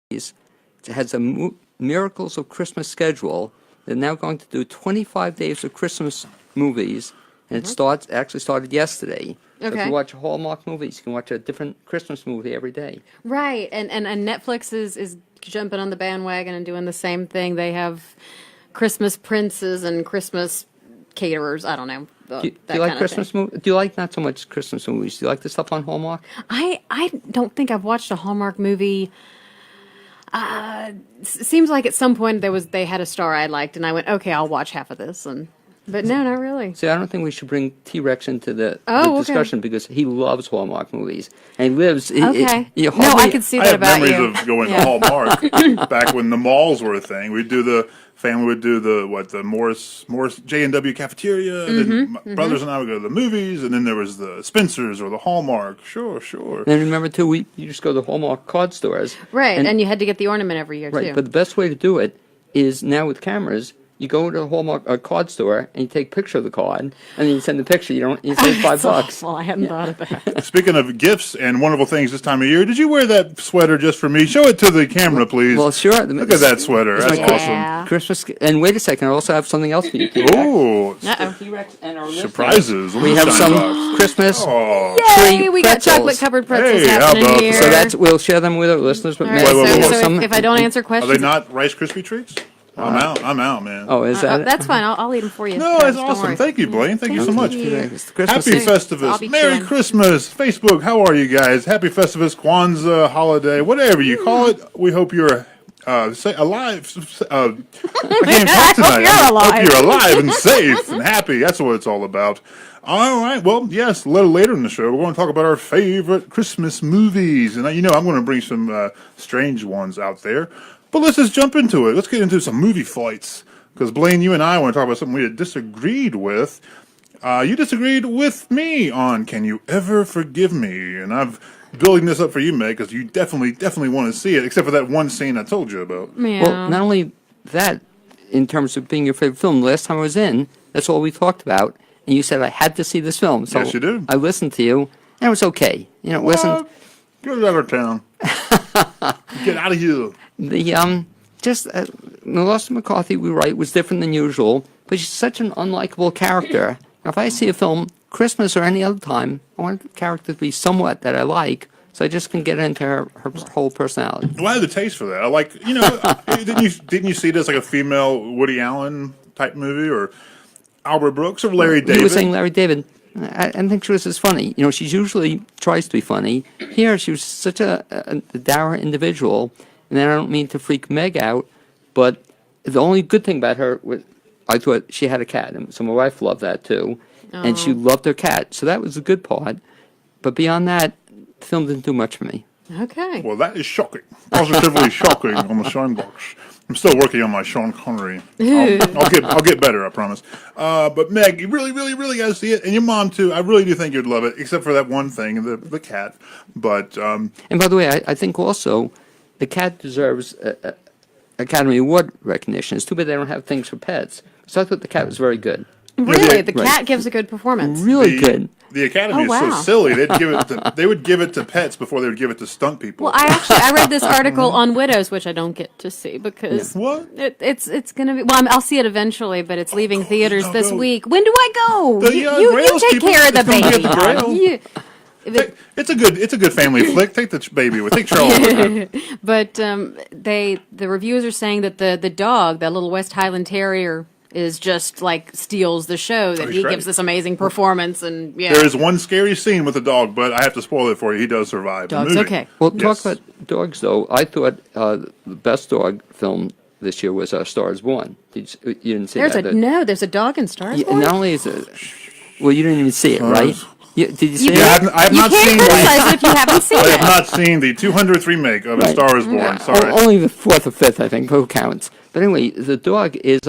It has a Miracles of Christmas schedule. They're now going to do 25 days of Christmas movies, and it actually started yesterday. Okay. So if you watch Hallmark movies, you can watch a different Christmas movie every day. Right, and Netflix is jumping on the bandwagon and doing the same thing. They have Christmas princes and Christmas caterers. I don't know. Do you like Christmas movies? Do you like not so much Christmas movies? Do you like the stuff on Hallmark? I don't think I've watched a Hallmark movie. Seems like at some point they had a star I liked, and I went, okay, I'll watch half of this. But no, not really. See, I don't think we should bring T-Rex into the okay. discussion because he loves Hallmark movies. And he lives... Okay. No, I could see that about you. I have memories of going to Hallmark back when the malls were a thing. Family would do the Morris J&W cafeteria, and then my brothers and I would go to the movies, and then there was the Spencer's or the Hallmark. Sure. And remember, too, you just go to Hallmark card stores. Right, and you had to get the ornament every year, too. Right, but the best way to do it is now with cameras. You go to a Hallmark card store and you take a picture of the card, and then you send the picture. You save $5. Awful. I hadn't thought of that. Speaking of gifts and wonderful things this time of year, did you wear that sweater just for me? Show it to the camera, please. Well, sure. Look at that sweater. That's awesome. Christmas. And wait a second, I also have something else for you. Oh, T-Rex and our surprises. We have some Christmas. Yay! We got chocolate-covered pretzels happening here. So we'll share them with our listeners. But right, so if I don't answer questions, are they not Rice Krispie treats? I'm out, man. Oh, is that? That's fine. I'll eat them for you. No, that's awesome. Thank you, Blaine. Thank you so much. Happy Festivus. Merry Christmas. Facebook, how are you guys? Happy Festivus, Kwanzaa, holiday, whatever you call it. We hope you're alive. I can't even talk tonight. Hope you're alive and safe and happy. That's what it's all about. All right. Well, yes, a little later in the show, we're going to talk about our favorite Christmas movies. And I'm going to bring some strange ones out there. But let's just jump into it. Let's get into some movie fights. Because, Blaine, you and I want to talk about something we had disagreed with. You disagreed with me on Can You Ever Forgive Me? And I'm building this up for you, Meg, because you definitely want to see it, except for that one scene I told you about. Yeah. Well, not only that, in terms of being your favorite film, last time I was in, that's all we talked about. And you said I had to see this film. So yes, you did. I listened to you, and it was okay. It wasn't... Get out of town. Get out of here. Melissa McCarthy, we write, was different than usual, but she's such an unlikable character. Now, if I see a film, Christmas or any other time, I want the character to be somewhat that I like, so I just can get into her whole personality. Well, I have the taste for that. I like, didn't you see this like a female Woody Allen type movie, or Albert Brooks, or Larry David? You were saying Larry David. I didn't think she was as funny. She usually tries to be funny. Here, she was such a dour individual. And then I don't mean to freak Meg out, but the only good thing about her was I thought she had a cat. And so my wife loved that too. Oh. And she loved her cat. So that was the good part. But beyond that, the film didn't do much for me. Okay. Well, that is shocking. Positively shocking on the Shine Box. I'm still working on my Sean Connery. I'll get better, I promise. But Meg, you really got to see it, and your mom too. I really do think you'd love it, except for that one thing, the cat. But and by the way, I think also the cat deserves Academy Award recognition. It's too bad they don't have things for pets. So I thought the cat was very good. Really, the cat gives a good performance. Really good. The Academy is so silly. They would give it to pets before they would give it to stunt people. Well, I read this article on Widows, which I don't get to see because it's going to be. Well, I'll see it eventually, but it's leaving theaters this week. When do I go? You take care of the baby. It's a good family flick. Take the baby with. Take Charlotte. But the reviewers are saying that the dog, that little West Highland Terrier, is just like steals the show, that he gives this amazing performance. And there is one scary scene with the dog, but I have to spoil it for you. He does survive. Dog's okay. Well, talk about dogs though. I thought the best dog film this year was Star is Born. You didn't see that? There's a dog in Star is Born. Not only is it, well, you didn't even see it, right? Did you see it? I have not seen it if you haven't seen it. I have not seen the 200th remake of A Star is Born. Sorry. Only the 4th or 5th, I think, who counts. But anyway, the dog is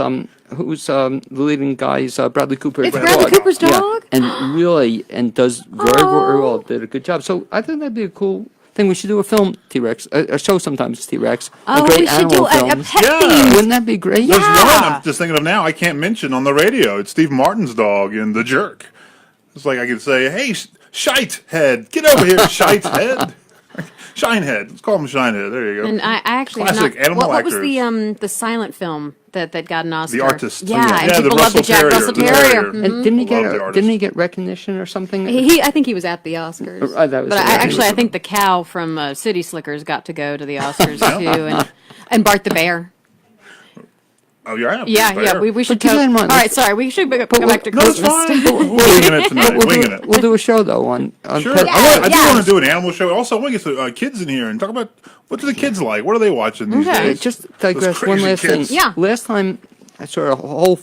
who's the leading guy's Bradley Cooper. It's Bradley Cooper's dog? Yeah. And does very well, did a good job. So I think that'd be a cool thing. We should do a film, T-Rex, a show sometimes, T-Rex. Oh, a great we should do a pet theme. Wouldn't that be great? There's one I'm just thinking of now I can't mention on the radio. It's Steve Martin's dog in The Jerk. It's like I could say, hey, shite head, get over here, shite head. Shinehead. Let's call him Shinehead. There you go. And I actually classic have not, animal what was actors. the silent film that got an Oscar? The Artist. Yeah, and the people love the Russell Jack Terrier. Russell The Terrier. Terrier. And didn't he Love the get artist. didn't he get recognition or something? I think he was at the Oscars. That was but it. I think the cow from City Slickers got to go to the Oscars too, and Bart the bear. Oh, you're right. Yeah. We should. keep that in mind. All right, sorry. We should go back to No, it's Christmas. fine. We're winging it tonight. Winging it. We'll do a show though on Sure. pet- I do want to do an animal show. Also, I want to get some kids in here and talk about what do the kids like? What are they watching these Okay. days? Just Those digress crazy one last kids. thing. Yeah. Last time I saw a whole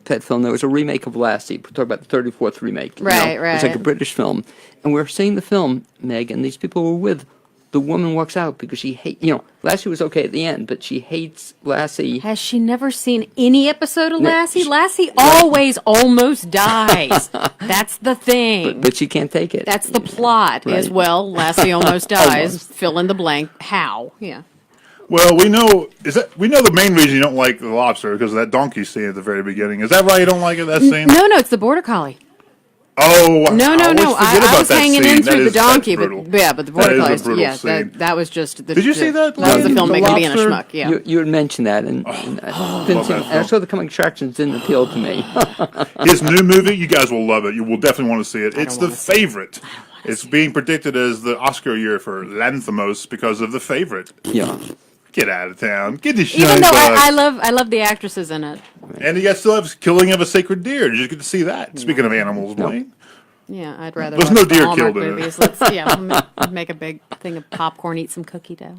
pet film. There was a remake of Lassie. We're talking about the 34th remake. Right, It's like a right. British film, and we're seeing the film, Meg, and these people were with. The woman walks out because she hates. Lassie was okay at the end, but she hates Lassie. Has she never seen any episode of No, Lassie? she- Lassie always almost dies. That's the thing. But she can't take it. That's the plot as Right. well. Lassie almost dies. Almost. Fill in the blank. How? Yeah. Well, we know the main reason you don't like the lobster because of that donkey scene at the very beginning. Is that why you don't like it? That scene? No, it's the border collie. Oh, No. I always forget I about was that hanging scene. in That through the is- that's donkey, brutal. but the That border is a collie. brutal Yeah, scene. that was just. Did you see that? That was the Lion? filmmaker being a Lobster? schmuck. Yeah. You had mentioned that, and love that I film. saw the coming attractions didn't appeal to me. His new movie, you guys will love it. You will definitely want to see it. It's The Favorite. It's being predicted as the Oscar year for Lanthimos because of The Favorite. Yeah. Get out of town. Get the Even shine though bug. I love the actresses in it. And you guys still have Killing of a Sacred Deer. Did you get to see that? Speaking of animals, Blaine. Yeah, I'd rather. There's watch no the deer Hallmark killed in it. movies. We'll make a big thing of popcorn, eat some cookie dough.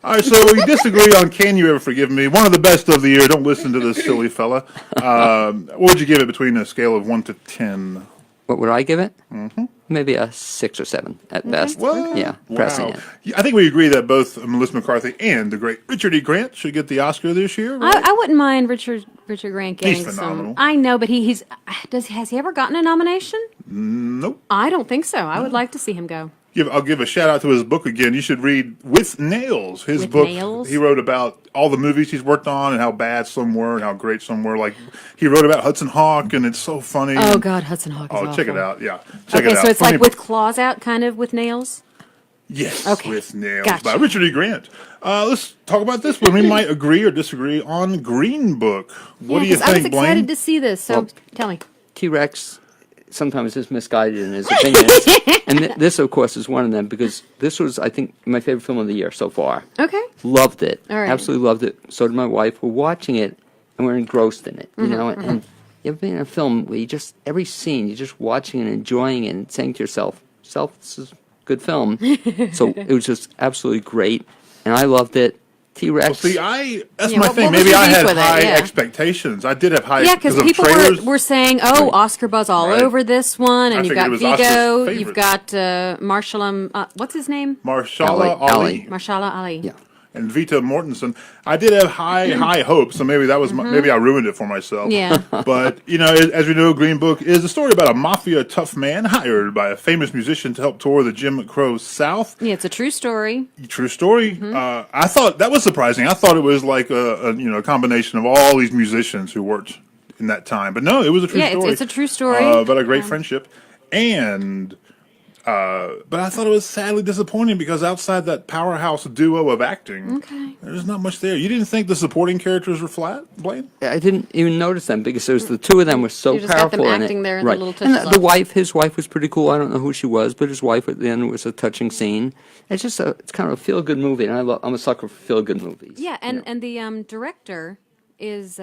All right, so we disagree on Can You Ever Forgive Me? One of the best of the year. Don't listen to this silly fella. What would you give it between a scale of 1 to 10? What would I give it? Mm-hmm. Maybe a 6 or 7 at best. What? Yeah, pressing it. Yeah, I think we agree that both Melissa McCarthy and the great Richard E. Grant should get the Oscar this year. Right? I wouldn't mind Richard Grant getting phenomenal. some. I know, but has he ever gotten a nomination? Nope. I don't think so. I would like to see him go. I'll give a shout out to his book again. You should read With Nails. His With book. Nails? He wrote about all the movies he's worked on and how bad some were and how great some were. Like he wrote about Hudson Hawk, and it's so funny. Oh God, Hudson Hawk is Oh, check it awful. out. Yeah, check Okay, it out. so it's Funny like with book. claws out, kind of with nails. Yes, Okay. With Nails Gotcha. by Richard E. Grant. Let's talk about this one. We might agree or disagree on Green Book. What do you 'cause I was think, excited Blaine? to see this. So Well- tell me. T-Rex sometimes is misguided in his opinions. And this, of course, is one of them because this was, I think, my favorite film of the year so far. Okay. Loved it. All right. Absolutely loved it. So did my wife. We're watching it, and we're engrossed in it. You Mm-hmm, know, and you ever been in a film where you just, every scene, you're just watching and enjoying it and saying to yourself, this is a good film. So it was just absolutely great, and I loved it. T-Rex. See, that's Yeah, my what thing. was Maybe your I beef had with it? high Yeah. expectations. I did have high Yeah, because of people trailers. were saying, "Oh, Right. Oscar buzz all Right. over this one," I and you've figured got it was Oscar's Vigo, favorite. you've got Marshala. What's his name? Marshala Ali. Marshala Ali. Yeah. And Vita Mortensen. I did have high hopes, so maybe that was maybe I ruined it for myself. Mm-hmm. Yeah. But as we know, Green Book is a story about a mafia tough man hired by a famous musician to help tour the Jim Crow South. Yeah, it's a true story. True story. Mm-hmm. I thought that was surprising. I thought it was like a combination of all these musicians who worked in that time, but no, it was a true Yeah, story. it's a true story. But a great friendship, and. But I thought it was sadly disappointing because outside that powerhouse duo of acting, there's not much there. You didn't think the supporting characters were flat, Blaine? I didn't even notice them because it was the two of them were so You just got them powerful in acting it. there in the right. little And touches the off. his wife was pretty cool. I don't know who she was, but his wife at the end was a touching scene. It's just it's kind of a feel good movie, and I'm a sucker for feel good movies. Yeah, and the director is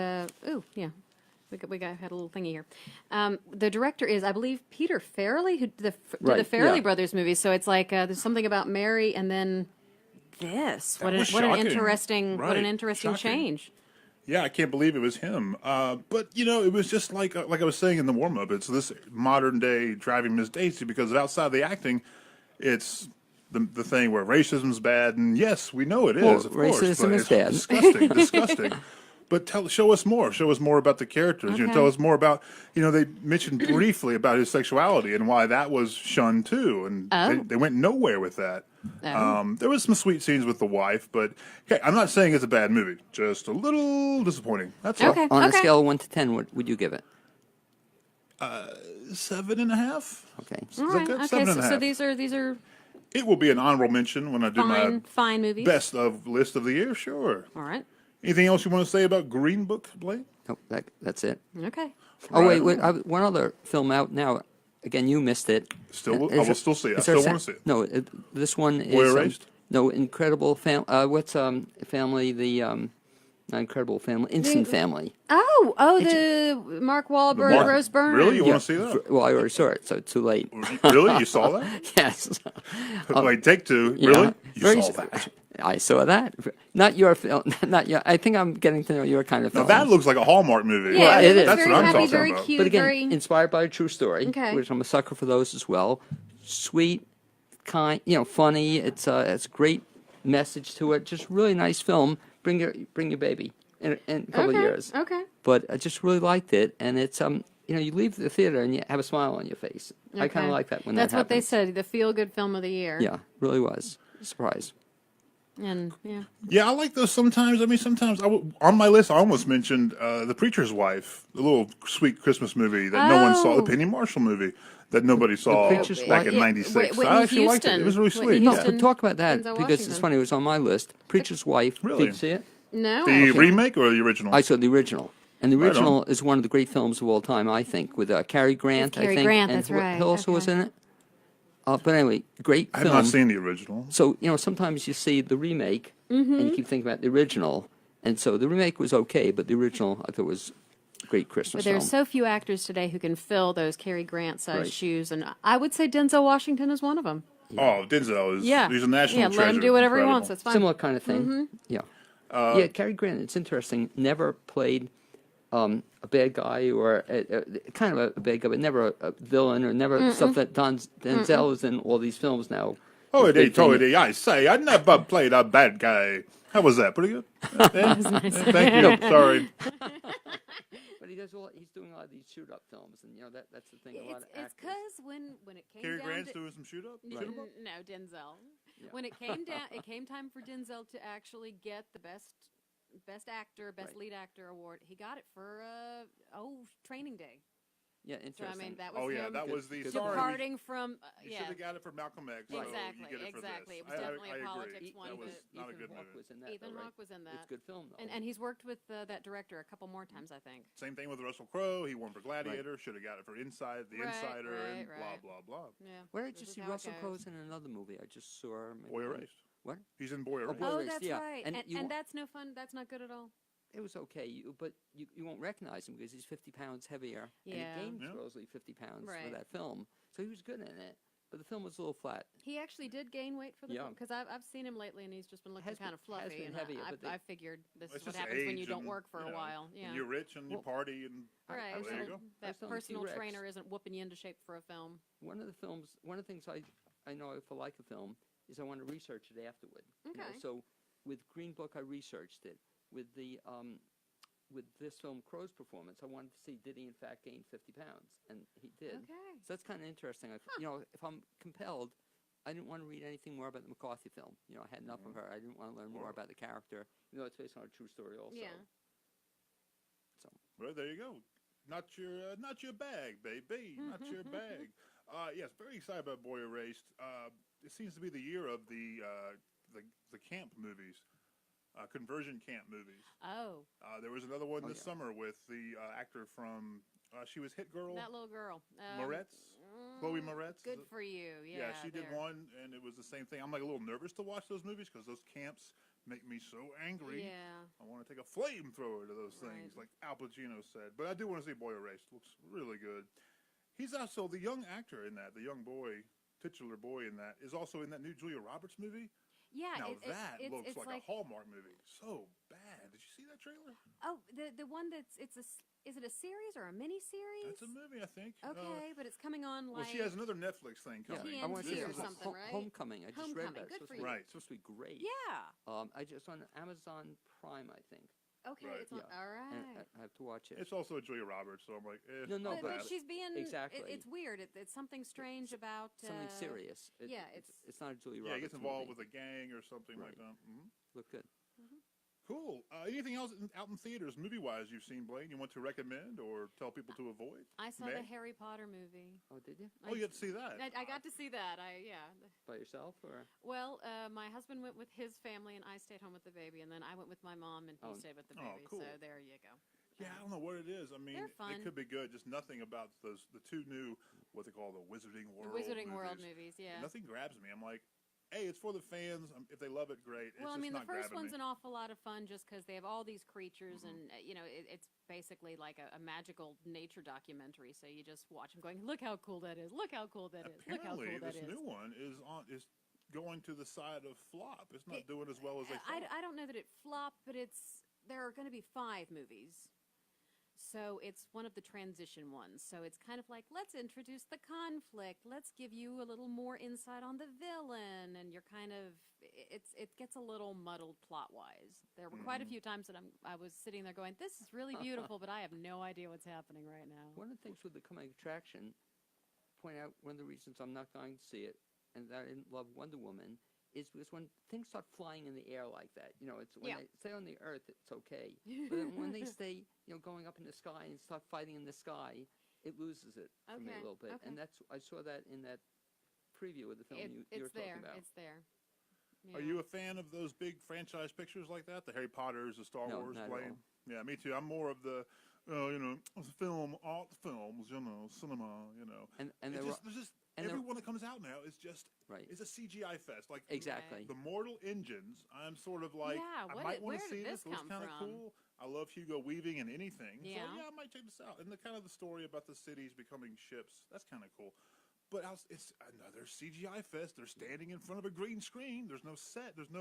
We had a little thingy here. The director is, I believe, Peter Farrelly, who did the Right, Farrelly yeah. Brothers movies. So it's like there's something about Mary, and then this. What an was shocking. interesting Right, interesting shocking. change. Yeah, I can't believe it was him. But it was just like I was saying in the warm up. It's this modern day Driving Miss Daisy because outside the acting, it's the thing where racism's bad, and yes, we know it is. Well, of course, racism but is it's bad. disgusting, disgusting. But show us more. Show us more about the characters. Okay. Tell us more about. They mentioned briefly about his sexuality and why that was shunned too, and they went nowhere with that. Oh. There was some sweet scenes with the wife, but okay, I'm not saying it's a bad movie. Just a little disappointing. That's all. Okay. On a scale of 1 to 10, what would you give it? 7.5. Okay. Is All that right. good? Okay. 7.5. So these are It will be an honorable mention when I do my Fine movies. best of list of the year. Sure. All right. Anything else you want to say about Green Book, Blake? No, that's it. Okay. Oh, Right. wait, one other film out now. Again, you missed it. I will still see it. I still want to see it. No, this one is... Boy Erased? No, Incredible Family... what's family, not Incredible Family, Instant Family. Oh, the Mark Wahlberg, Rose Byrne. Really? You want to see that? Well, I already saw it, so too late. Really? You saw that? Yes. Wait, take two. Yeah. Really? Very You saw that? I saw that. Not your film. Not your. I think I'm getting to know your kind of Now, film. that looks like a Hallmark movie. Yeah, Well, it is. That's very what I'm happy, talking very about. cute, But again, very... inspired by a true story, Okay. which I'm a sucker for those as well. Sweet, kind, funny. It's a great message to it. Just really nice film. Bring your baby in a couple of years. Okay. But I just really liked it, and it's you leave the theater and you have a smile on your face. I kind of like that when That's that what they happens. said. The feel-good film of the year. Yeah, really was. Surprise. And yeah. Yeah, I like those sometimes. I mean, sometimes on my list, I almost mentioned The Preacher's Wife, the little sweet Christmas movie that no one saw, the Penny Marshall movie that nobody saw Preacher's back Wife? in '96. Whitney I actually liked it. Houston. It was really Whitney sweet. No, Yeah. Houston. but talk about that Denzel because it's Washington. funny. It was on my list. Preacher's Wife. Really? Did you see it? No. The remake or the original? I saw the original. And the Right on. original is one of the great films of all time, I think, with Cary Grant, With Cary I think. Grant, and that's right. Who also was Okay. in it? But anyway, great I film. have not seen the original. So, sometimes you see the remake Mm-hmm. and you keep thinking about the original. And so the remake was okay, but the original I thought was a great Christmas But there are film. so few actors today who can fill those Cary Grant-sized Right. shoes, and I would say Denzel Washington is one of them. Oh, Denzel is Yeah. he's a national Yeah, treasure. let him do whatever Incredible. he wants. That's fine. Similar kind of thing. Mm-hmm. Yeah. Yeah, Cary Grant, it's interesting, never played a bad guy or kind of a bad guy, but never a villain or never stuff that Denzel is in all these films now. Oh, His it big is, oh, thing- it is. I say, I never played a bad guy. How was that? Pretty good? Thank you. Sorry. But he's doing a lot of these shoot-up films, and that's the thing. A lot of It's actors. because when it came Cary down Grant's to... doing some shoot-up? No, Denzel. When it came down, it came time for Denzel to actually get the best actor, best lead actor award. He got it for Training Day. Yeah, So interesting. I mean, that was Oh, yeah, him that was the departing from. You should have got it for Malcolm X. So Exactly, you get it for exactly. this. It was definitely a agree. politics one, That was but not a Ethan good Hawke movie. was in that. Ethan though, right? Hawke was in that. It's a good film, though. And he's worked with that director a couple more times, I think. Same thing with Russell Crowe. He won for Gladiator. Should have got it for Inside, The Right, Insider, and right. blah, blah, blah. Yeah. Where did this you is see how it Russell goes. Crowe's in another movie? I just saw. Boy Erased. What? He's in Boy Erased. Boy Oh, Erased, that's yeah. right. And And, you and wa- that's no fun. That's not good at all. It was okay, but you won't recognize him because he's 50 pounds heavier. Yeah. And he gained Yeah. supposedly 50 pounds for Right. that film. So he was good in it, but the film was a little flat. He actually did gain weight for the Yeah. film because I've seen him lately and he's just been looking Has kind been- of fluffy. has been And heavier, but I figured this It's is what just happens when age you don't and, work for a while. Yeah. And you're rich and you Well, party and Right. I was there you so go. I was that telling personal T-Rex. trainer isn't whooping you into shape for a film. One of the things I know if I like a film is I want to research it afterward. Okay. So with Green Book, I researched it. With the with this film, Crow's performance, I wanted to see did he in fact gain 50 pounds, and he did. Okay. So that's kind of interesting. If I'm compelled, I didn't want to read anything more about the McCarthy film. I had enough of her. I didn't want to learn more about the character, even though it's based on a true story also. Yeah. So Well, there you go. Not your bag, baby. Not your bag. Yes, very excited about Boy Erased. It seems to be the year of the camp movies, conversion camp movies. Oh, There was another one this yeah. summer with the actor from she was Hit Girl. that little girl. Moretz? Chloe Moretz? Good for you. Yeah. she did there. one, and it was the same thing. I'm like a little nervous to watch those movies because those camps make me so angry. Yeah. I want to take a flamethrower to those Right. things, like Al Pacino said. But I do want to see Boy Erased. Looks really good. He's also the young actor in that, the young boy, titular boy in that, is also in that new Julia Roberts movie. Yeah. Now it's looks it's like a Hallmark movie. So bad. Did you see that trailer? Oh, the one that's is it a series or a mini series? That's a movie, I think. Okay, but it's coming on Well, like. she has another Netflix thing yeah, coming. I want to TNT see or it. something, right? Homecoming. I just read Homecoming. that. Good It's for supposed to be- you. Right. It's supposed to be great. Yeah. I just on Amazon Prime, I think. Okay. Right. It's on, Yeah. all right. And I have to watch it. It's also Julia Roberts, so I'm like, No, I'll but pass. she's being Exactly. It's weird. It's something strange about Something serious. yeah, it's not a Julie Yeah, Roberts he gets involved movie. with a gang or something like Right. that. Look good. Cool. Anything else out in theaters, movie-wise, you've seen, Blaine, you want to recommend or tell people to avoid? I saw the Harry Potter movie. Oh, did you? Oh, you got to see that? I got to see that. Yeah. By yourself or? Well, my husband went with his family, and I stayed home with the baby, and then I went with my mom, and he stayed with the baby. Cool. So there you go. Yeah, I don't know what it is. I mean, They're fun. It could be good. Just nothing about the two new, what they call the Wizarding World World movies, yeah. Nothing grabs me. I'm like, hey, it's for the fans. If they love it, great. It's well, I just mean, the not first grabbing one's me. an awful lot of fun just because they have all these creatures, and, it's basically like a magical nature documentary. So you just watch them going, look how cool that is. Look how cool that is. Look how cool that this is. new one is going to the side of flop. It's not doing as well as they thought. I don't know that it flopped, but there are going to be 5 movies. So it's one of the transition ones. So it's kind of like, let's introduce the conflict. Let's give you a little more insight on the villain. And you're kind of, it gets a little muddled plot-wise. There were quite a few times that I was sitting there going, this is really beautiful, but I have no idea what's happening right now. One of the things with the coming attraction, point out one of the reasons I'm not going to see it, and that I didn't love Wonder Woman, is because when things start flying in the air like that, it's when they stay on the earth, it's okay. But then when they stay, going up in the sky and start fighting in the sky, it loses it for me a little bit. Okay. And I saw that in that preview of the film you were talking about. It's there. Yeah. Are you a fan of those big franchise pictures like that? The Harry Potters, the Star Wars, not at Blaine? all. Yeah, me too. I'm more of the, art films, cinema, And there's just everyone that comes out now is just it's a CGI fest. Like exactly the Mortal Engines. I'm sort of like I might want to see this. It looks kind of cool. I love Hugo Weaving in anything. Yeah. So I might check this out. And the story about the cities becoming ships. That's kind of cool. But it's another CGI fest. They're standing in front of a green screen. There's no set. There's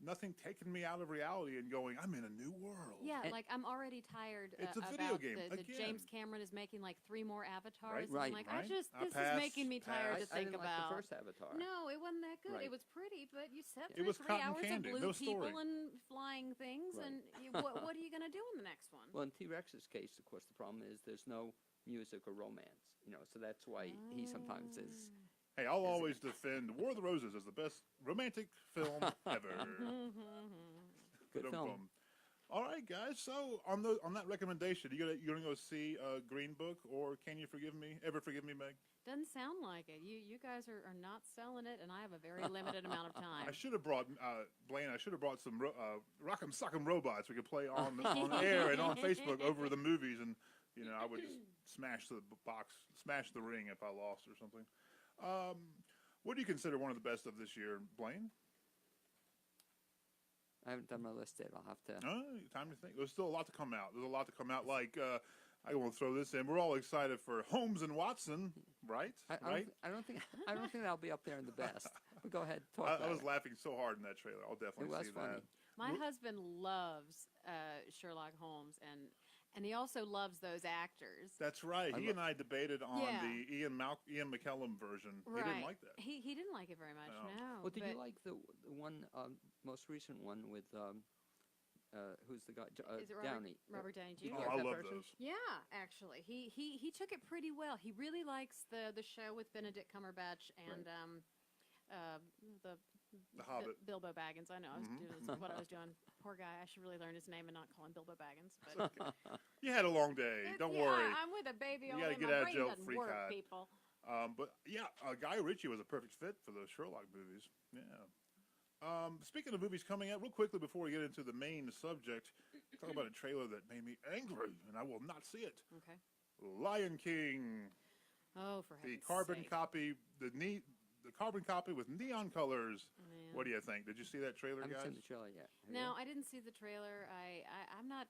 nothing taking me out of reality and going, I'm in a new world. Yeah, I'm already tired It's a video about game, that again. James Cameron is making 3 more Avatars. Right. And I'm like, Right. this Pass, is making me tired to I think didn't about. like the first Avatar. No, it wasn't that good. Right. It was pretty, but you sat It through was 3 cotton hours candy, of blue no story. people and flying things, Right. and what are you going to do in the next one? Well, in T-Rex's case, of course, the problem is there's no music or romance. So that's why he sometimes is. Hey, I'll always defend War of the Roses as the best romantic film ever. Good film. All right, guys. So on that recommendation, you gonna go see Green Book or Can You Forgive Me? Ever Forgive Me, Meg? Doesn't sound like it. You guys are not selling it, and I have a very limited amount of time. I should have brought Blaine. I should have brought some Rock'em Sock'em Robots we could play on air and on Facebook over the movies, and I would just smash the box, smash the ring if I lost or something. What do you consider one of the best of this year, Blaine? I haven't done my list yet. I'll have to. Time to think. There's still a lot to come out. There's a lot to come out. Like I want to throw this in. We're all excited for Holmes and Watson, right? I don't think that'll be up there in the best. But go ahead, talk I about was it. laughing so hard in that trailer. I'll definitely It was see funny. that. My husband loves Sherlock Holmes, and he also loves those actors. That's right. He and I debated on Yeah. the Ian McKellen version. Right. He didn't like that. He didn't like it very much. No. Well, did you but- like the one most recent one with who's the guy? Is it Downey. Robert Downey Jr.? Did you Oh, like I that love version? those. Yeah, actually, he took it pretty well. He really likes the show with Benedict Cumberbatch and the Hobbit. Bilbo Baggins. I know I was doing what I was doing. Poor guy. I should really learn his name and not call him Bilbo Baggins. But You had a long day. Don't yeah, worry. I'm with a baby all You gotta day. get My out of brain jail doesn't free work, card. people. But yeah, Guy Ritchie was a perfect fit for the Sherlock movies. Yeah. Speaking of movies coming out, real quickly before we get into the main subject, talk about a trailer that made me angry, and I will not see it. Okay. Lion King, Oh, for the heaven's carbon sake. copy, the carbon copy with neon colors. Man. What do you think? Did you see that trailer, I haven't guys? seen the trailer yet. Have No, you? I didn't see the trailer. I'm not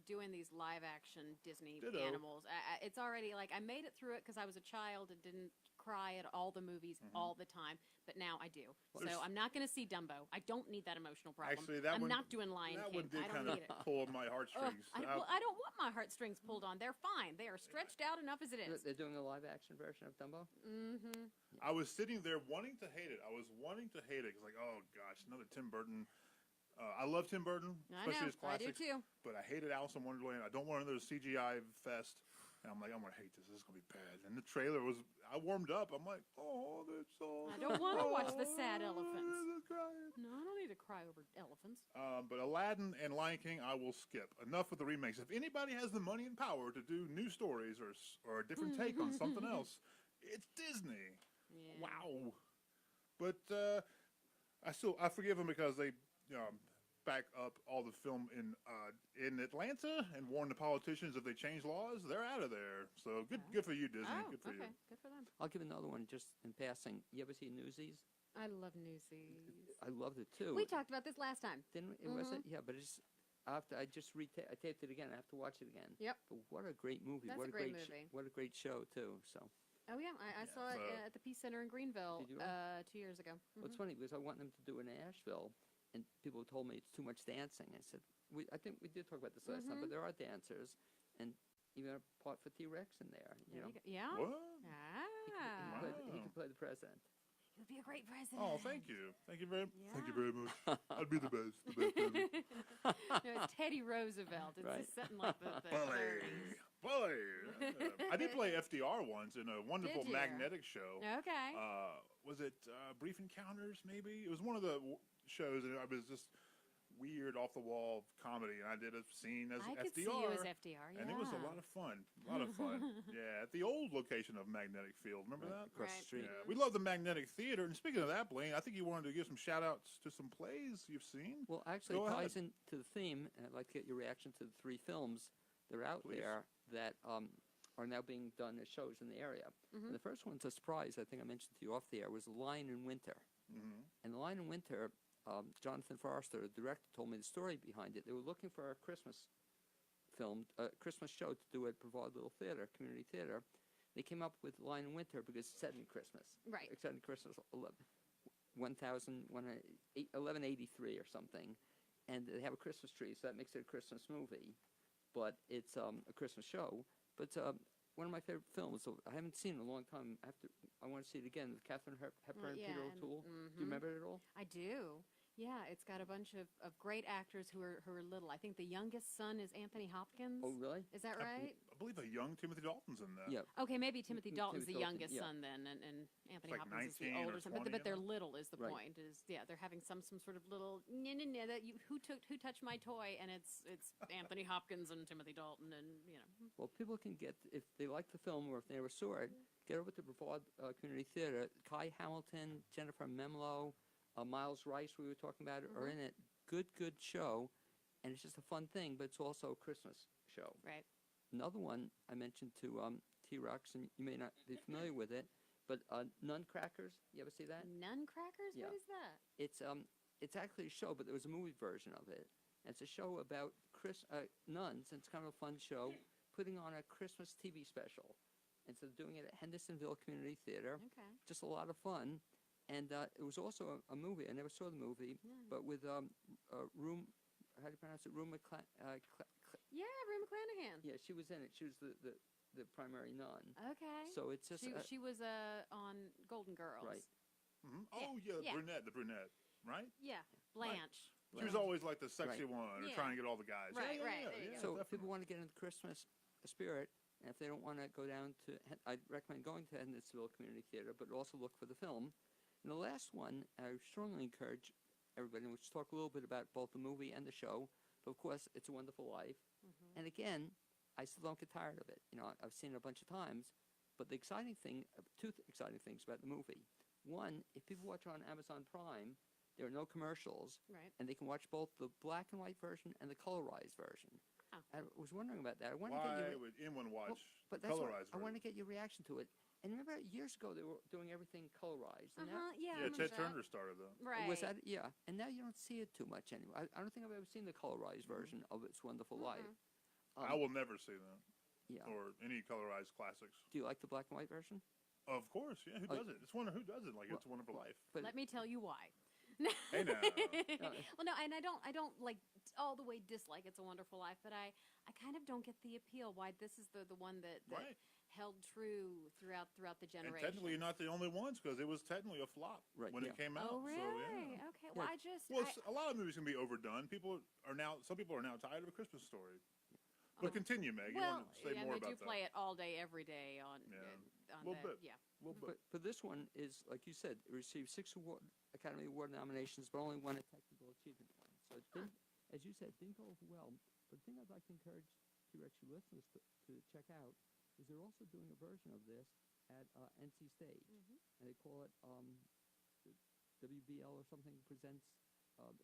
doing these live action Disney Ditto. animals. It's already I made it through it because I was a child and didn't cry at all the movies Mm-hmm. all the time, but now I do. There's- So I'm not going to see Dumbo. I don't need that emotional problem. Actually, that I'm one, not doing Lion that King. one did I don't kind need of it. pull on my Ugh, heartstrings. I don't want my heartstrings pulled on. They're fine. They are stretched out enough as it is. They're doing a live action version of Dumbo. I was sitting there wanting to hate it. I was wanting to hate it because, oh gosh, another Tim Burton. I love Tim Burton, I especially know, his classics. I do too. But I hated Alice in Wonderland. I don't want another CGI fest. And I'm like, I'm going to hate this. This is going to be bad. And the trailer was, I warmed up. I'm like, oh, that's all. I don't want to watch the sad elephants. Crying. No, I don't need to cry over elephants. But Aladdin and Lion King, I will skip. Enough with the remakes. If anybody has the money and power to do new stories or a different take on something else, it's Disney. Yeah. Wow. But I forgive them because they back up all the film in Atlanta and warn the politicians if they change laws, they're out of there. So good for you, Disney. Oh, good for you. Good for them. I'll give another one just in passing. You ever see Newsies? I love Newsies. I loved it too. We talked about this last time. Didn't we? Was it? Yeah, but it's after I just I taped it again. I have to watch it again. Yep. But what a great movie! That's what a great movie. What a great show too. So. Oh yeah, I saw it at the Peace Center in Greenville Did you? 2 years ago. Well, it's funny because I want them to do it in Asheville, and people told me it's too much dancing. I said, I think we did talk about this last time, but there are dancers, and even a part for T-Rex in there. You know, Yeah. What? Ah. he could play the president. He would be a great president. Oh, thank you. Thank you very Yeah. much. I'd be the best. The best ever. No, it's Teddy Roosevelt. It's Right. just something like the Bully. Bully. I did play FDR once in a wonderful Did you? magnetic show. Okay. Was it Brief Encounters, maybe? It was one of the shows, and I was just weird, off-the-wall comedy, and I did a scene as I FDR. could see you as FDR, And it was a yeah. lot of fun. Yeah, at the old location of Magnetic Field. Remember that? Across the Right. street. Yeah, we love the Magnetic Theater. And speaking of that, Blaine, I think you wanted to give some shout-outs to some plays you've seen. Well, actually, Go it ties ahead. into the theme, and I'd like to get your reaction to the 3 films that are out Please. there that are now being done as shows in the area. And the first one's a surprise, I think I mentioned to you off the air, was Lion in Winter. Mm-hmm. And The Lion in Winter, Jonathan Forrester, the director, told me the story behind it. They were looking for a Christmas film, a Christmas show to do at Brevard Little Theater, community theater. They came up with Lion in Winter because it's set in Christmas. Right. It's set in Christmas 1183 or something. And they have a Christmas tree, so that makes it a Christmas movie. But it's a Christmas show. But one of my favorite films, so I haven't seen it in a long time. I want to see it again with Katharine Hepburn and Yeah, Peter and- O'Toole. Do you remember it at all? I do. Yeah, it's got a bunch of great actors who are little. I think the youngest son is Anthony Hopkins. Oh, really? Is that right? I believe a young Timothy Dalton's in that. Yeah. Okay, maybe Timothy Dalton's the Timothy Dalton, youngest yeah. son then, and Anthony like Hopkins is the 19 or older son. But 20, they're you know? little is the Right. point. Is they're having some sort of little that who touched my toy, and it's Anthony Hopkins and Timothy Dalton, and Well, people can get, if they like the film or if they never saw it, get over to Brevard Community Theater. Kai Hamilton, Jennifer Memlo, Miles Rice, we were talking about, are in it. Good show, and it's just a fun thing, but it's also a Christmas show. right. Another one I mentioned to T-Rex, and you may not be familiar with it, but Nuncrackers, you ever see that? Nuncrackers? Yeah. What is that? It's actually a show, but there was a movie version of it. And it's a show about nuns, and it's kind of a fun show, putting on a Christmas TV special. And so doing it at Hendersonville Community Theater. Okay. Just a lot of fun. And it was also a movie. I never saw the movie, but with Room, how do you pronounce it? Room Yeah, Rue McClanahan. yeah, she was in it. She was the primary nun. Okay. So it's just she was on Golden Girls. right. Mm-hmm. Oh, yeah, Yeah. the brunette, right? Yeah, Blanche. She was always like the sexy Right. one, or Yeah. trying to get all the guys. Right, Yeah, right, yeah, there you yeah, go. So if definitely. people want to get into the Christmas spirit, and if they don't want to go down to, I'd recommend going to Hendersonville Community Theater, but also look for the film. And the last one, I strongly encourage everybody, and we'll just talk a little bit about both the movie and the show, but of course, It's a Wonderful Life. And again, I still don't get tired of it. I've seen it a bunch of times, but the exciting thing, two exciting things about the movie. One, if people watch on Amazon Prime, there are no commercials, Right. and they can watch both the black and white version and the colorized version. Oh. I was wondering about that. I wanted to Why get your, would anyone well, watch but the that's colorized what, I want to version? get your reaction to it. And remember, years ago they were doing everything colorized. And now, Yeah. I Yeah, remember Ted that. Turner started that. Right. was that? Yeah. And now you don't see it too much anymore. I don't think I've ever seen the colorized version of It's Wonderful Life. I will never see that, Yeah. or any colorized classics. Do you like the black and white version? Of course, yeah. Who Oh. does it? Who does it? Like It's a Wonderful Life. But Let me tell you why. Hey now. Well, no, and I don't like all the way dislike It's a Wonderful Life, but I kind of don't get the appeal. Why this is the one that Right. held true throughout the And generation. technically, you're not the only ones, because it was technically a flop Right, when yeah. it came out. Oh, really? So, yeah. Okay. Well, Yeah. I Well, a lot of movies can be overdone. Some people are now tired of A Christmas Story. But continue, Meg. You Well, want to say and more they about do that? play it all day, every day on A little bit. yeah. But this one is, like you said, it received 6 Academy Award nominations, but only 1 a technical achievement one. So it didn't, as you said, it didn't go over well. But the thing I'd like to encourage your actually listeners to check out is they're also doing a version of this at NC Stage, and they call it WBL or something presents.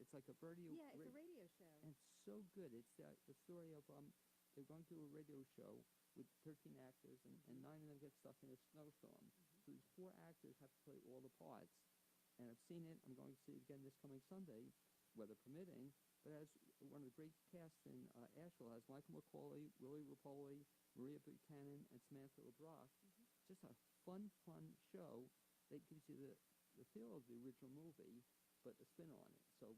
It's like a radio. Yeah, it's a radio show. And it's so good. It's the story of they're going to a radio show with 13 actors, and 9 of them get stuck in a snowstorm. So these 4 actors have to play all the parts. And I've seen it. I'm going to see it again this coming Sunday, weather permitting. But as one of the great casts in Asheville has Michael McCauley, Willie Rapoli, Maria Buchanan, and Samantha LeBrock. Just a fun show that gives you the feel of the original movie, but a spin on it. So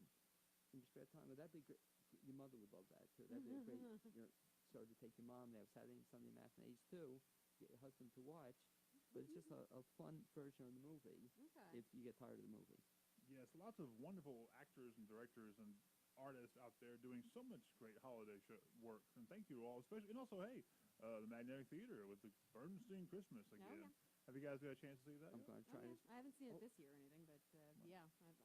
in your spare time, that'd be great. Your mother would love that too. That'd be a great show to take your mom. They have Saturday and Sunday matinees too. Get your husband to watch. But it's just a fun version of the movie if you get tired of the movie. Yes, lots of wonderful actors and directors and artists out there doing so much great holiday work. And thank you all, especially, and also, hey, the Magnetic Theater with the Bernstein Christmas again. Oh, yeah. Have you guys got a chance to see that? I'm going to try it. I haven't seen it this year or anything, but yeah, I've seen it.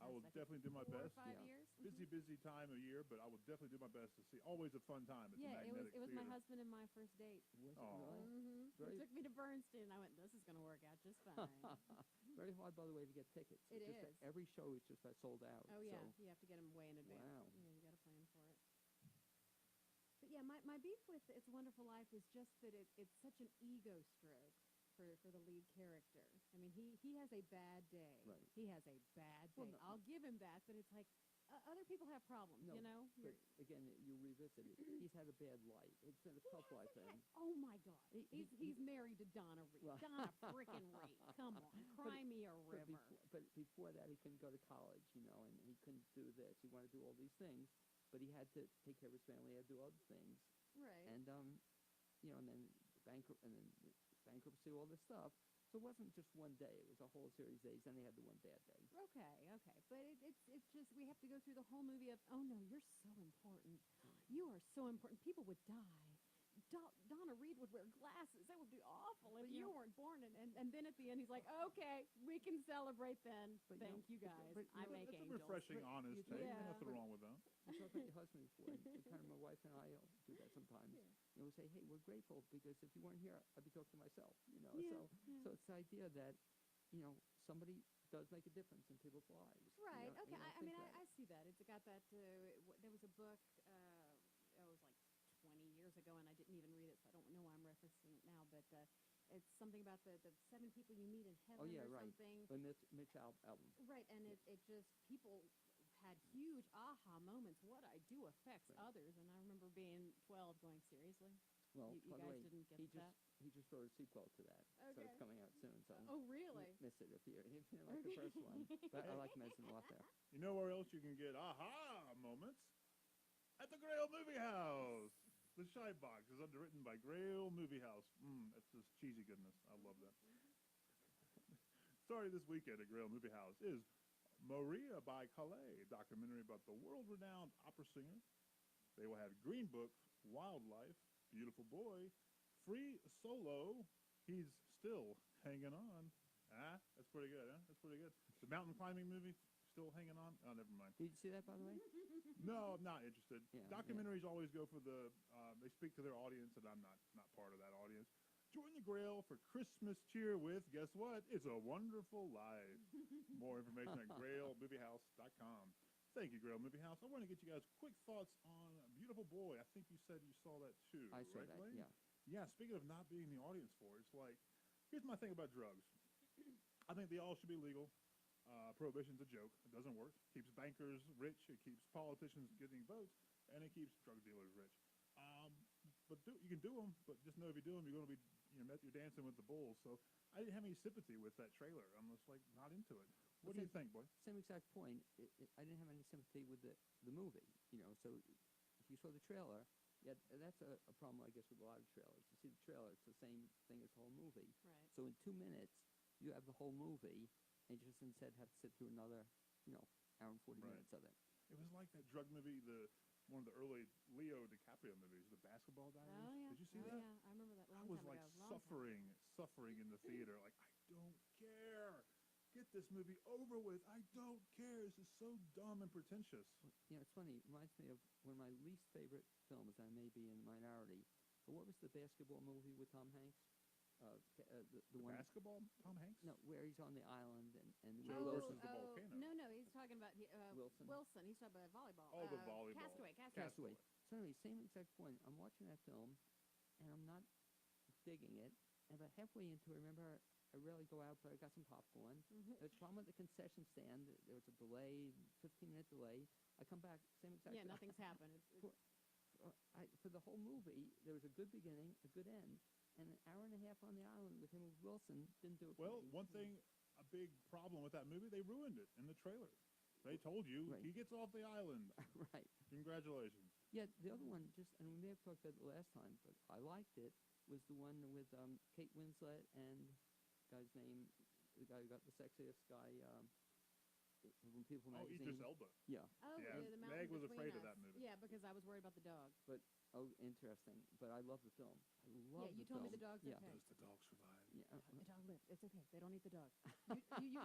I will definitely do my 4 or best. 5 years. Busy time of year, but I will definitely do my best to see. Always a fun time at the Magnetic it was my Theater. husband and my first date. Was it Aw. really? He took me to Bernstein, and I went, "This is going to work out just fine." Very hard, by the way, to get tickets. It It's just is. that every show is just about sold out. Oh yeah, So. you have to get them way in advance. Wow. Yeah, you got to plan for it. But yeah, my beef with It's a Wonderful Life is just that it's such an ego stroke for the lead character. I mean, he has a bad day. Right. He has a bad day. Well, no. I'll give him that, but it's like other people have problems, No, you know? but again, you revisit it. He's had a bad life. It's been a tough life for him. Oh my God! He- He's married to Donna Reed. Well- Donna frickin' Reed. Come on, cry me a river. But before that, he couldn't go to college, and he couldn't do this. He wanted to do all these things, but he had to take care of his family. He had to do other things, Right. and and then bankruptcy, all this stuff. So it wasn't just one day. It was a whole series of days. Then they had the one bad day. Okay, but it's just we have to go through the whole movie of, oh no, you're so important. You are so important. People would die. Donna Reed would wear glasses. That would be awful if you weren't born. And then at the end, he's like, okay, we can celebrate then. Thank you guys. I make That's angels. a refreshing, honest take. Yeah. Nothing wrong with that. I talked about your husband before. And kind of my wife and I do that sometimes. We say, hey, we're grateful because if you weren't here, I'd be talking to myself. So it's the idea that somebody does make a difference in people's lives. Right. Okay. I mean, think that. I see that. It's got that. There was a book. It was like 20 years ago, and I didn't even read it, so I don't know why I'm referencing it now. But it's something about the 7 people you meet in heaven or something. The Mitch album. Right, and it just people had huge aha moments. What I do affects others, and I remember being 12, going, seriously. Well, you by the guys way, didn't get he that. He just wrote a sequel to that, so Okay. it's coming out soon. So Oh, really? Miss it if you didn't like the first one, but I like him as an author. You know where else you can get aha moments? At the Grail Movie House. The Shy Box is underwritten by Grail Movie House. That's just cheesy goodness. I love that. Starting this weekend at Grail Movie House is Maria by Calais, a documentary about the world-renowned opera singer. They will have Green Book, Wildlife, Beautiful Boy, Free Solo, He's Still Hanging On. That's pretty good, huh? That's pretty good. The mountain climbing movie, Still Hanging On? Oh, never mind. Did you see that, by the way? No, I'm not interested. Yeah, Documentaries always go for they speak to their audience, and I'm not part of that audience. Join the Grail for Christmas cheer with, guess what? It's a Wonderful Life. More information at grailmoviehouse.com. Thank you, Grail Movie House. I want to get you guys quick thoughts on Beautiful Boy. I think you said you saw that too. I saw right, that, Blaine? yeah. Yeah, speaking of not being the audience for it, it's like, here's my thing about drugs. I think they all should be legal. Prohibition's a joke. It doesn't work. It keeps bankers rich. It keeps politicians getting votes. And it keeps drug dealers rich. But you can do them, but just know if you do them, you're going to be, you're dancing with the bulls. So I didn't have any sympathy with that trailer. I'm just like not into it. What do you think, boy? Same exact point. I didn't have any sympathy with the movie. So if you saw the trailer, that's a problem, I guess, with a lot of trailers. You see the trailer, it's the same thing as the whole movie. Right. So in 2 minutes, you have the whole movie, and you just instead have to sit through another, hour and 40 minutes of it. It was like that drug movie, one of the early Leo DiCaprio movies, The Basketball Diaries. Oh, yeah. Did you see that? Yeah, I remember that long I was time like ago. suffering in the theater. Like, I don't care. Get this movie over with. I don't care. This is so dumb and pretentious. You know, it's funny. It reminds me of one of my least favorite films. I may be in the minority. But what was the basketball movie with Tom Hanks? The one Basketball? Tom Hanks? No, where he's on the island and Joe versus the volcano. No, he's talking about Wilson. Wilson. He's talking about volleyball. Oh, the volleyball. Castaway. So anyway, same exact point. I'm watching that film, and I'm not digging it. And about halfway into it, remember, I rarely go out, but I got some popcorn. Mm-hmm. There's a problem with the concession stand. There was a delay, 15-minute delay. I come back, same exact. Yeah, nothing's happened. For the whole movie, there was a good beginning, a good end, and an hour and a half on the island with him and Wilson didn't do it. Well, one thing, a big problem with that movie, they ruined it in the trailer. They told you Right. he gets off the island. Right. Congratulations. Yeah, the other one, and we may have talked about it the last time, but I liked it, was the one with Kate Winslet and the guy who got the sexiest guy from People magazine. Idris Elba. Yeah. Oh, Yeah, the mountain Meg was between afraid of us. that movie. Yeah, because I was worried about the dog. But, interesting. But I love the film. I love the film. Yeah, you told me the dog's yeah. okay. Does the dog survive? Yeah. The dog lived. It's okay. They don't eat the dog.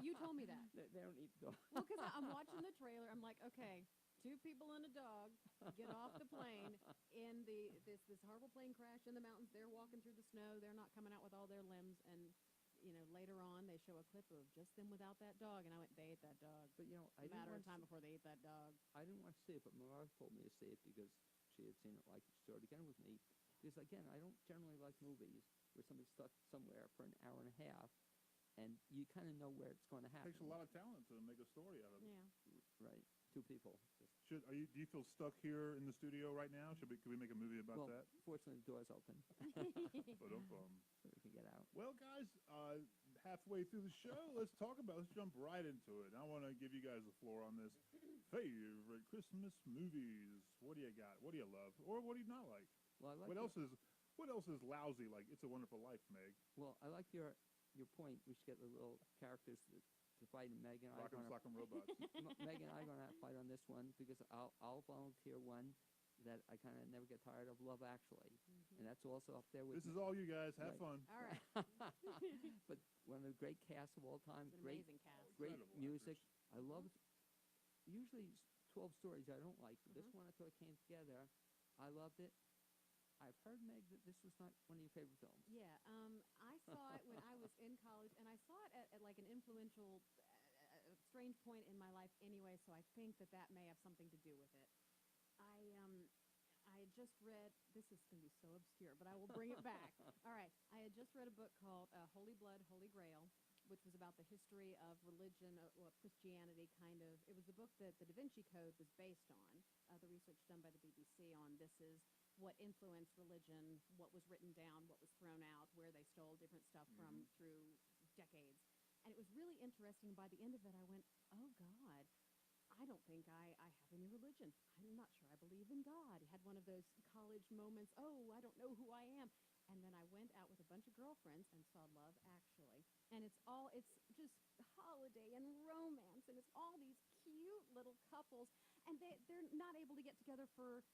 You told me that. They don't eat the dog. Well, because I'm watching the trailer, I'm like, okay, 2 people and a dog get off the plane in this horrible plane crash in the mountains. They're walking through the snow. They're not coming out with all their limbs. And, later on they show a clip of just them without that dog. And I went, they ate that dog. But, I didn't matter want of time to, before they ate that dog. I didn't want to see it, but my wife told me to see it because she had seen it, like she saw it again with me. Because, again, I don't generally like movies where somebody's stuck somewhere for an hour and a half, and you kind of know where it's going to It happen. takes a lot of talent to make a story out of it. Yeah. Right. 2 people. Just, Do you feel stuck here in the studio right now? Could we make a movie about well, that? fortunately, the door's open, But so we can get out. well, guys, halfway through the show, let's jump right into it. I want to give you guys the floor on this. Favorite Christmas movies. What do you got? What do you love? Or what do you not like? Well, I like What else is lousy like It's a Wonderful Life, Meg? Well, I like your point. We should get the little characters to fight, and Meg and I. Rock'em Sock'em Robots. Meg and I are going to fight on this one because I'll volunteer one that I kind of never get tired of. Love Actually, and that's also up there with. This is all you guys. Have Right. fun. All right. But one of the great casts of all time. It's an great, amazing cast. Great Incredible music. actors. I love. Usually, 12 stories I don't like, but this one I thought came together. I loved it. I've heard, Meg, that this was not one of your favorite films. Yeah, I saw it when I was in college, and I saw it at like an influential, strange point in my life anyway, so I think that may have something to do with it. I had just read, this is going to be so obscure, but I will bring it back. All right, I had just read a book called Holy Blood, Holy Grail, which was about the history of religion, Christianity, kind of. It was the book that the Da Vinci Code was based on, the research done by the BBC on this is what influenced religion, what was written down, what was thrown out, where they stole different stuff from through decades. And it was really interesting. By the end of it, I went, oh, God, I don't think I have any religion. I'm not sure I believe in God. I had one of those college moments, oh, I don't know who I am. And then I went out with a bunch of girlfriends and saw Love Actually. And it's just holiday and romance, and it's all these cute little couples. And they're not able to get together for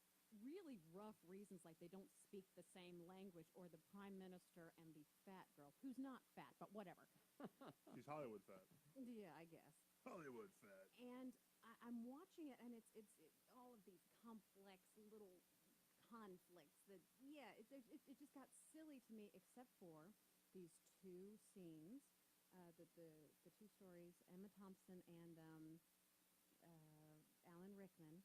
really rough reasons, like they don't speak the same language, or the prime minister and the fat girl, who's not fat, but whatever. She's Hollywood fat. Yeah, I guess. Hollywood fat. And I'm watching it, and it's all of these complex little conflicts that, it just got silly to me, except for these 2 scenes, the 2 stories, Emma Thompson and Alan Rickman.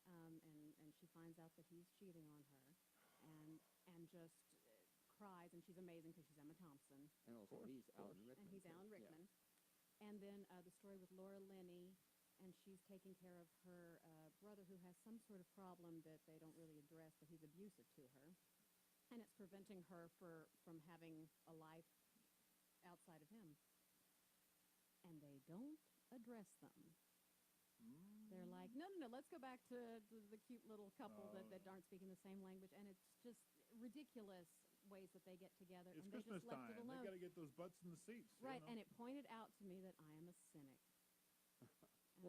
Oh, And she finds out that he's cheating on her, and just cries, and she's amazing because she's Emma Thompson. And also, he's Alan Rickman. And he's Alan Rickman. And then the story with Laura Linney, and she's taking care of her brother who has some sort of problem that they don't really address, but he's abusive to her. And it's preventing her from having a life outside of him. And they don't address them. They're like, no, let's go back to the cute little couple that aren't speaking the same language. And it's just ridiculous ways that they get together. It's and Christmas they just left it time. They alone. got to get those butts in the seats. Right, you know? and it pointed out to me that I am a cynic.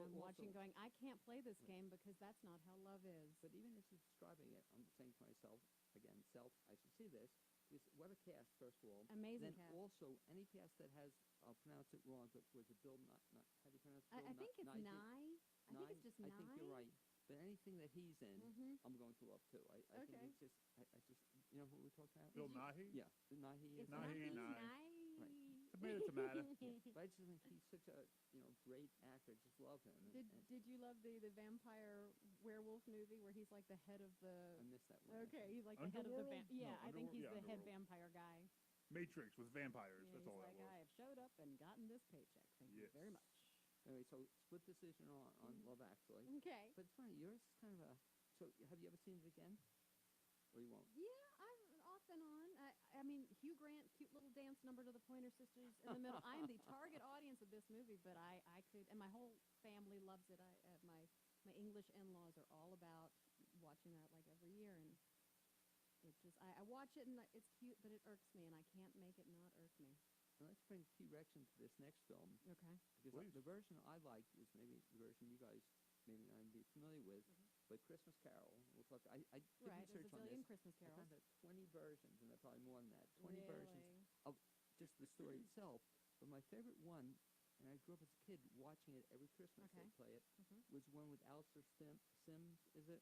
and I'm watching going, I can't play this game because that's not how love is. But even as you're describing it, I'm saying to myself, again, I should see this. Because what a cast, first of all. Amazing then cast. Also, any cast that has, I'll pronounce it wrong, but was it Bill, how do you pronounce it? I think it's Nye. I think it's just Nye. I think you're right. But anything that he's in, I'm going to love too. I think it's just, I just, you know who we're talking about? Bill Nighy? Yeah, Nighy. It's Nighy. Right. Tomato. Yeah. But I just think he's such a, great actor. I just love him. Did you love the vampire werewolf movie where he's like the head of the? I missed that one. Okay, he's like the Underworld? head of the. Yeah, No, I think he's Underworld. the Yeah, head Underworld. vampire guy. Matrix with vampires. Yeah, That's he's all like, that was. I have showed up and gotten this paycheck. Thank you Yes. very much. Anyway, so split decision on Love Actually. Okay. But it's funny, yours is kind of a. So have you ever seen it again? Or you won't? Yeah, I'm off and on. I mean, Hugh Grant, cute little dance number to the Pointer Sisters in the middle. I'm the target audience of this movie, but I could, and my whole family loves it. My English in-laws are all about watching that like every year, and it just, I watch it and it's cute, but it irks me, and I can't make it not irk me. Well, let's bring T-Rex into this next film. Okay. Because Please. the version I liked is maybe the version you guys maybe not be familiar with, but Christmas Carol. We'll talk. I did Right, research there's a on zillion this. Christmas I carols. found out 20 versions, and probably more than that. 20 Really? versions of just the story itself. But my favorite one, and I grew up as a kid watching it every Christmas. Okay. They play it. Was one with Alistair Sims. Is it?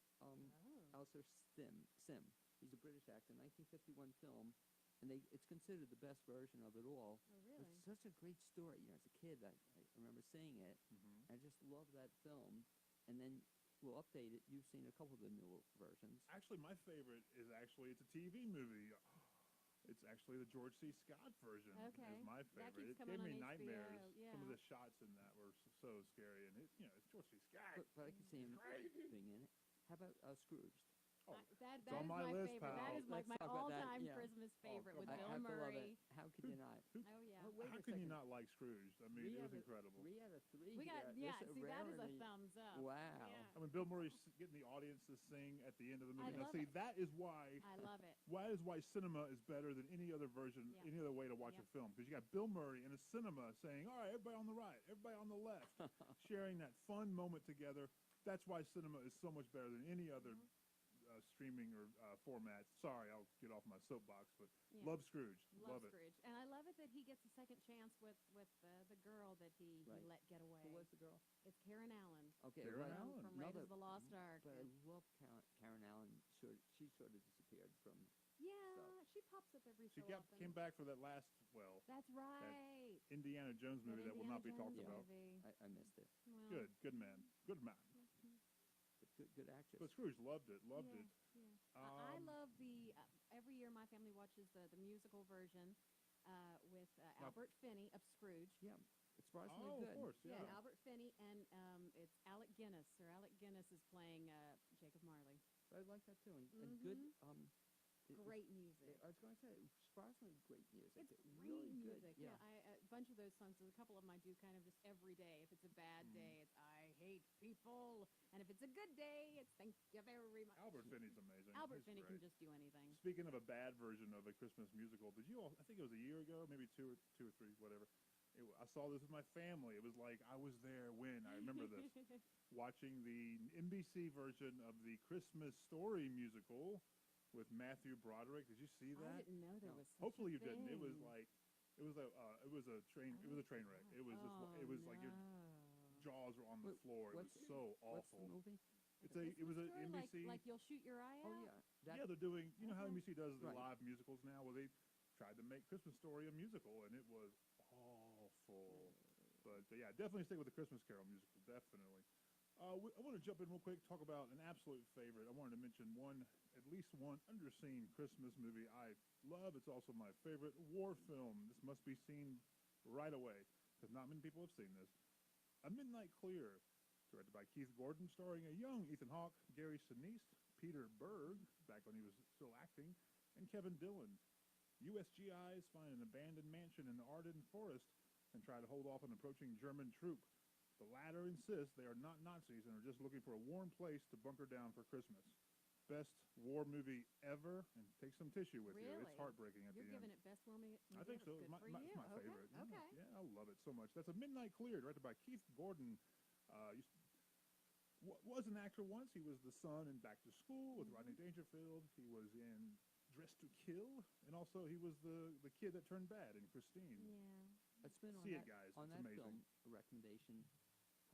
Alistair Sim. He's a British actor. 1951 film. And it's considered the best version of it all. Oh, really? It's such a great story. As a kid, I remember seeing it. I just love that film. And then we'll update it. You've seen a couple of the newer versions. Actually, my favorite is it's a TV movie. It's actually the George C. Scott version. Okay. Is my That favorite. keeps It coming gave me on HBO, nightmares. yeah. Some of the shots in that were so scary, and it's George C. Scott. But I can see him being in it. How about Scrooged? That it's on is my my list, favorite. pal. That is like Let's my talk about that, all-time yeah. Christmas favorite with come Bill on. I have to love Murray. it. How could you not? Oh yeah. Oh, wait How a can you second. not like Scrooged? I mean, it was incredible. 3 out of 3. We got here. yeah. This See, that is a rarity. thumbs up. Wow. Yeah. I mean, Bill Murray's getting the audience to sing at the end of the movie. I Now, love see, it. that is why. I love it. Why is why cinema is better than any other version, Yeah. any other way to watch Yeah. a film? Because you got Bill Murray in a cinema saying, "All right, everybody on the right, everybody on the left," sharing that fun moment together. That's why cinema is so much better than any other streaming or format. Sorry, I'll get off my soapbox, but Yeah. love Scrooge, Love it. Scrooge, and I love it that he gets a second chance with the girl that he Right. let get away. Who was the girl? It's Karen Allen. Okay, Karen right. Allen. From Raiders of the Lost Ark. But I love Karen Allen. She sort of disappeared from. Yeah, So- she pops up every She so often. came back for that last, That's right. Indiana Jones movie that will not be Indiana talked Jones about. movie. I missed it. Well, Good man. But good actress. But Scrooge loved it. Yeah. I love the every year my family watches the musical version with Albert Finney of Scrooge. Yeah, it's surprisingly Oh, good. of course, yeah. Albert Finney, and it's Alec Guinness. Sir Alec Guinness is playing Jacob Marley. I like that too. And good. Great music. I was going to say surprisingly great music. It's really great good. music. Yeah, a bunch of those songs. A couple of them I do kind of just every day. If it's a bad day, it's I hate people, and if it's a good day, it's thank you very much. Albert Finney's amazing. Albert He's Finney great. can just do anything. Speaking of a bad version of a Christmas musical, did you all? I think it was a year ago, maybe two or three, whatever. I saw this with my family. It was like I was there when I remember this, watching the NBC version of the Christmas Story musical with Matthew Broderick. Did you see that? I didn't know there was. Such Hopefully a you didn't. It was thing. like, it was a train wreck. It was it was like your jaws were on the floor. It was so What's the awful. movie? It was an Story, NBC. like you'll shoot your eye out. Oh yeah. Yeah, they're doing. You know how Okay. NBC does the Right. live musicals now? Well, they tried to make Christmas Story a musical, and it was awful. But yeah, definitely stick with the Christmas Carol musical. Definitely. I want to jump in real quick, talk about an absolute favorite. I wanted to mention at least one underseen Christmas movie I love. It's also my favorite war film. This must be seen right away because not many people have seen this. A Midnight Clear, directed by Keith Gordon, starring a young Ethan Hawke, Gary Sinise, Peter Berg, back when he was still acting, and Kevin Dillon. USGIs find an abandoned mansion in the Ardennes forest and try to hold off an approaching German troop. The latter insist they are not Nazis and are just looking for a warm place to bunker down for Christmas. Best war movie ever, and take some tissue with you. Really? It's heartbreaking at You're the giving end. it best war movie. I think so. Good It's for my you. favorite. Okay. Yeah, I love it so much. That's A Midnight Clear, directed by Keith Gordon. Was an actor once. He was the son in Back to School with Rodney Dangerfield. He was in Dressed to Kill, and also he was the kid that turned bad in Christine. Yeah. It's been on See that, it, guys. on It's that amazing. film, a recommendation.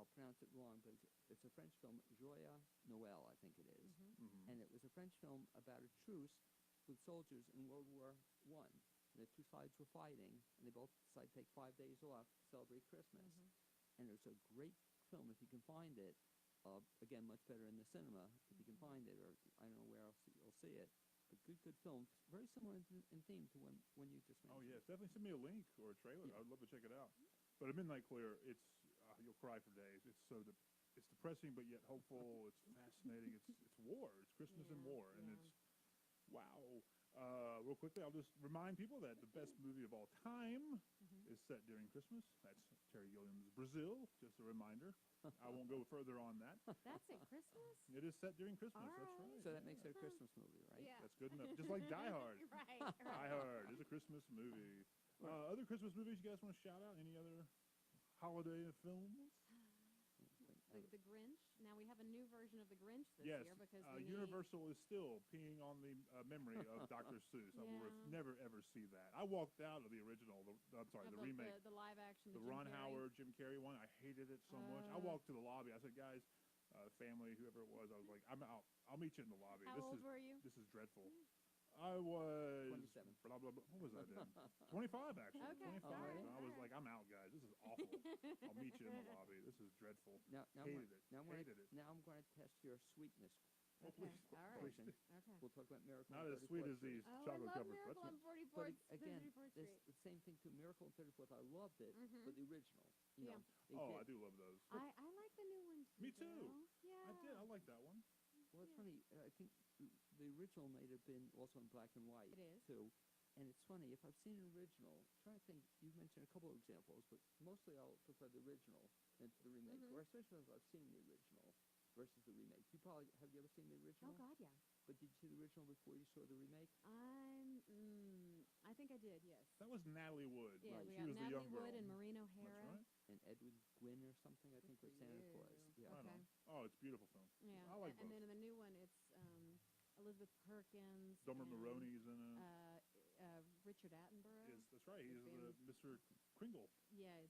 I'll pronounce it wrong, but it's a French film, Joyeux Noël, I think it is. And it was a French film about a truce with soldiers in World War I. And the two sides were fighting, and they both decided to take 5 days off to celebrate Christmas. And it was a great film if you can find it. Again, much better in the cinema if you can find it, or I don't know where else you'll see it. A good film, very similar in theme to when you just mentioned. Oh yes, definitely send me a link or a trailer. Yeah. I'd love to check it out. But A Midnight Clear, it's you'll cry for days. It's it's depressing but yet hopeful. It's fascinating. It's war. It's Christmas and war, and it's wow. Real quickly, I'll just remind people that the best movie of all time is set during Christmas. That's Terry Gilliam's Brazil. Just a reminder. I won't go further on that. That's at Christmas? It is set during Christmas. All That's right. right. So that makes it a Christmas movie, right? Yeah. That's good enough. Just like Die Hard. Right. Die Hard is a Christmas movie. Other Christmas movies you guys want to shout out? Any other holiday films? The Grinch. Now we have a new version of the Grinch this Yes. year because we Universal is still peeing on the memory of Dr. Seuss. I will Yeah. never ever see that. I walked out of the original. I'm sorry, need the remake. the live action, The Jim Ron Carrey. Howard, Jim Carrey one. I hated it so much. I walked to the lobby. I said, guys, family, whoever it was, I was like, I'm out. I'll meet you in the lobby. How old were you? This is dreadful. I was 27. Blah, blah, blah. What was I then? 25 actually. Okay, 25. all right, And I was all like, I'm out, guys. This is awful. I'll meet you in the lobby. This is dreadful. Now Hated it. Now Hated it. Now I'm going to test your sweetness. Okay. All right. Portion. Okay. We'll talk about Miracle. Not on as sweet 34th as Street. these Oh, I chocolate love covered Miracle on pretzels. 44th, But again, 34th there's Street. the same thing to Miracle on 34th. I loved it, but the original. You Yeah. know, they Oh, did- I do love those. I like the new one too. Me too. though. Yeah. I did. I like that one. Well, it's funny. I think the original may have been also in black and white. It is. Too. And it's funny, if I've seen an original, I'm trying to think, you've mentioned a couple of examples, but mostly I'll prefer the original than the remake, or especially if I've seen the original versus the remake. Have you ever seen the original? Oh God, yeah. But did you see the original before you saw the remake? I think I did. Yes. That was Natalie Wood. Yeah, Right. we She got was the Natalie young Wood girl. and Maureen That's O'Hara. right. And Edwin Gwynn or something, I think, was for Santa you. Claus. Yeah. Right Okay. on. Oh, it's a beautiful film. Yeah. I like and both. then in the new one, it's Elizabeth Perkins. Domer and, Maroney's in it. Richard Attenborough. That's right. He's famous. Mr. Kringle. Yeah,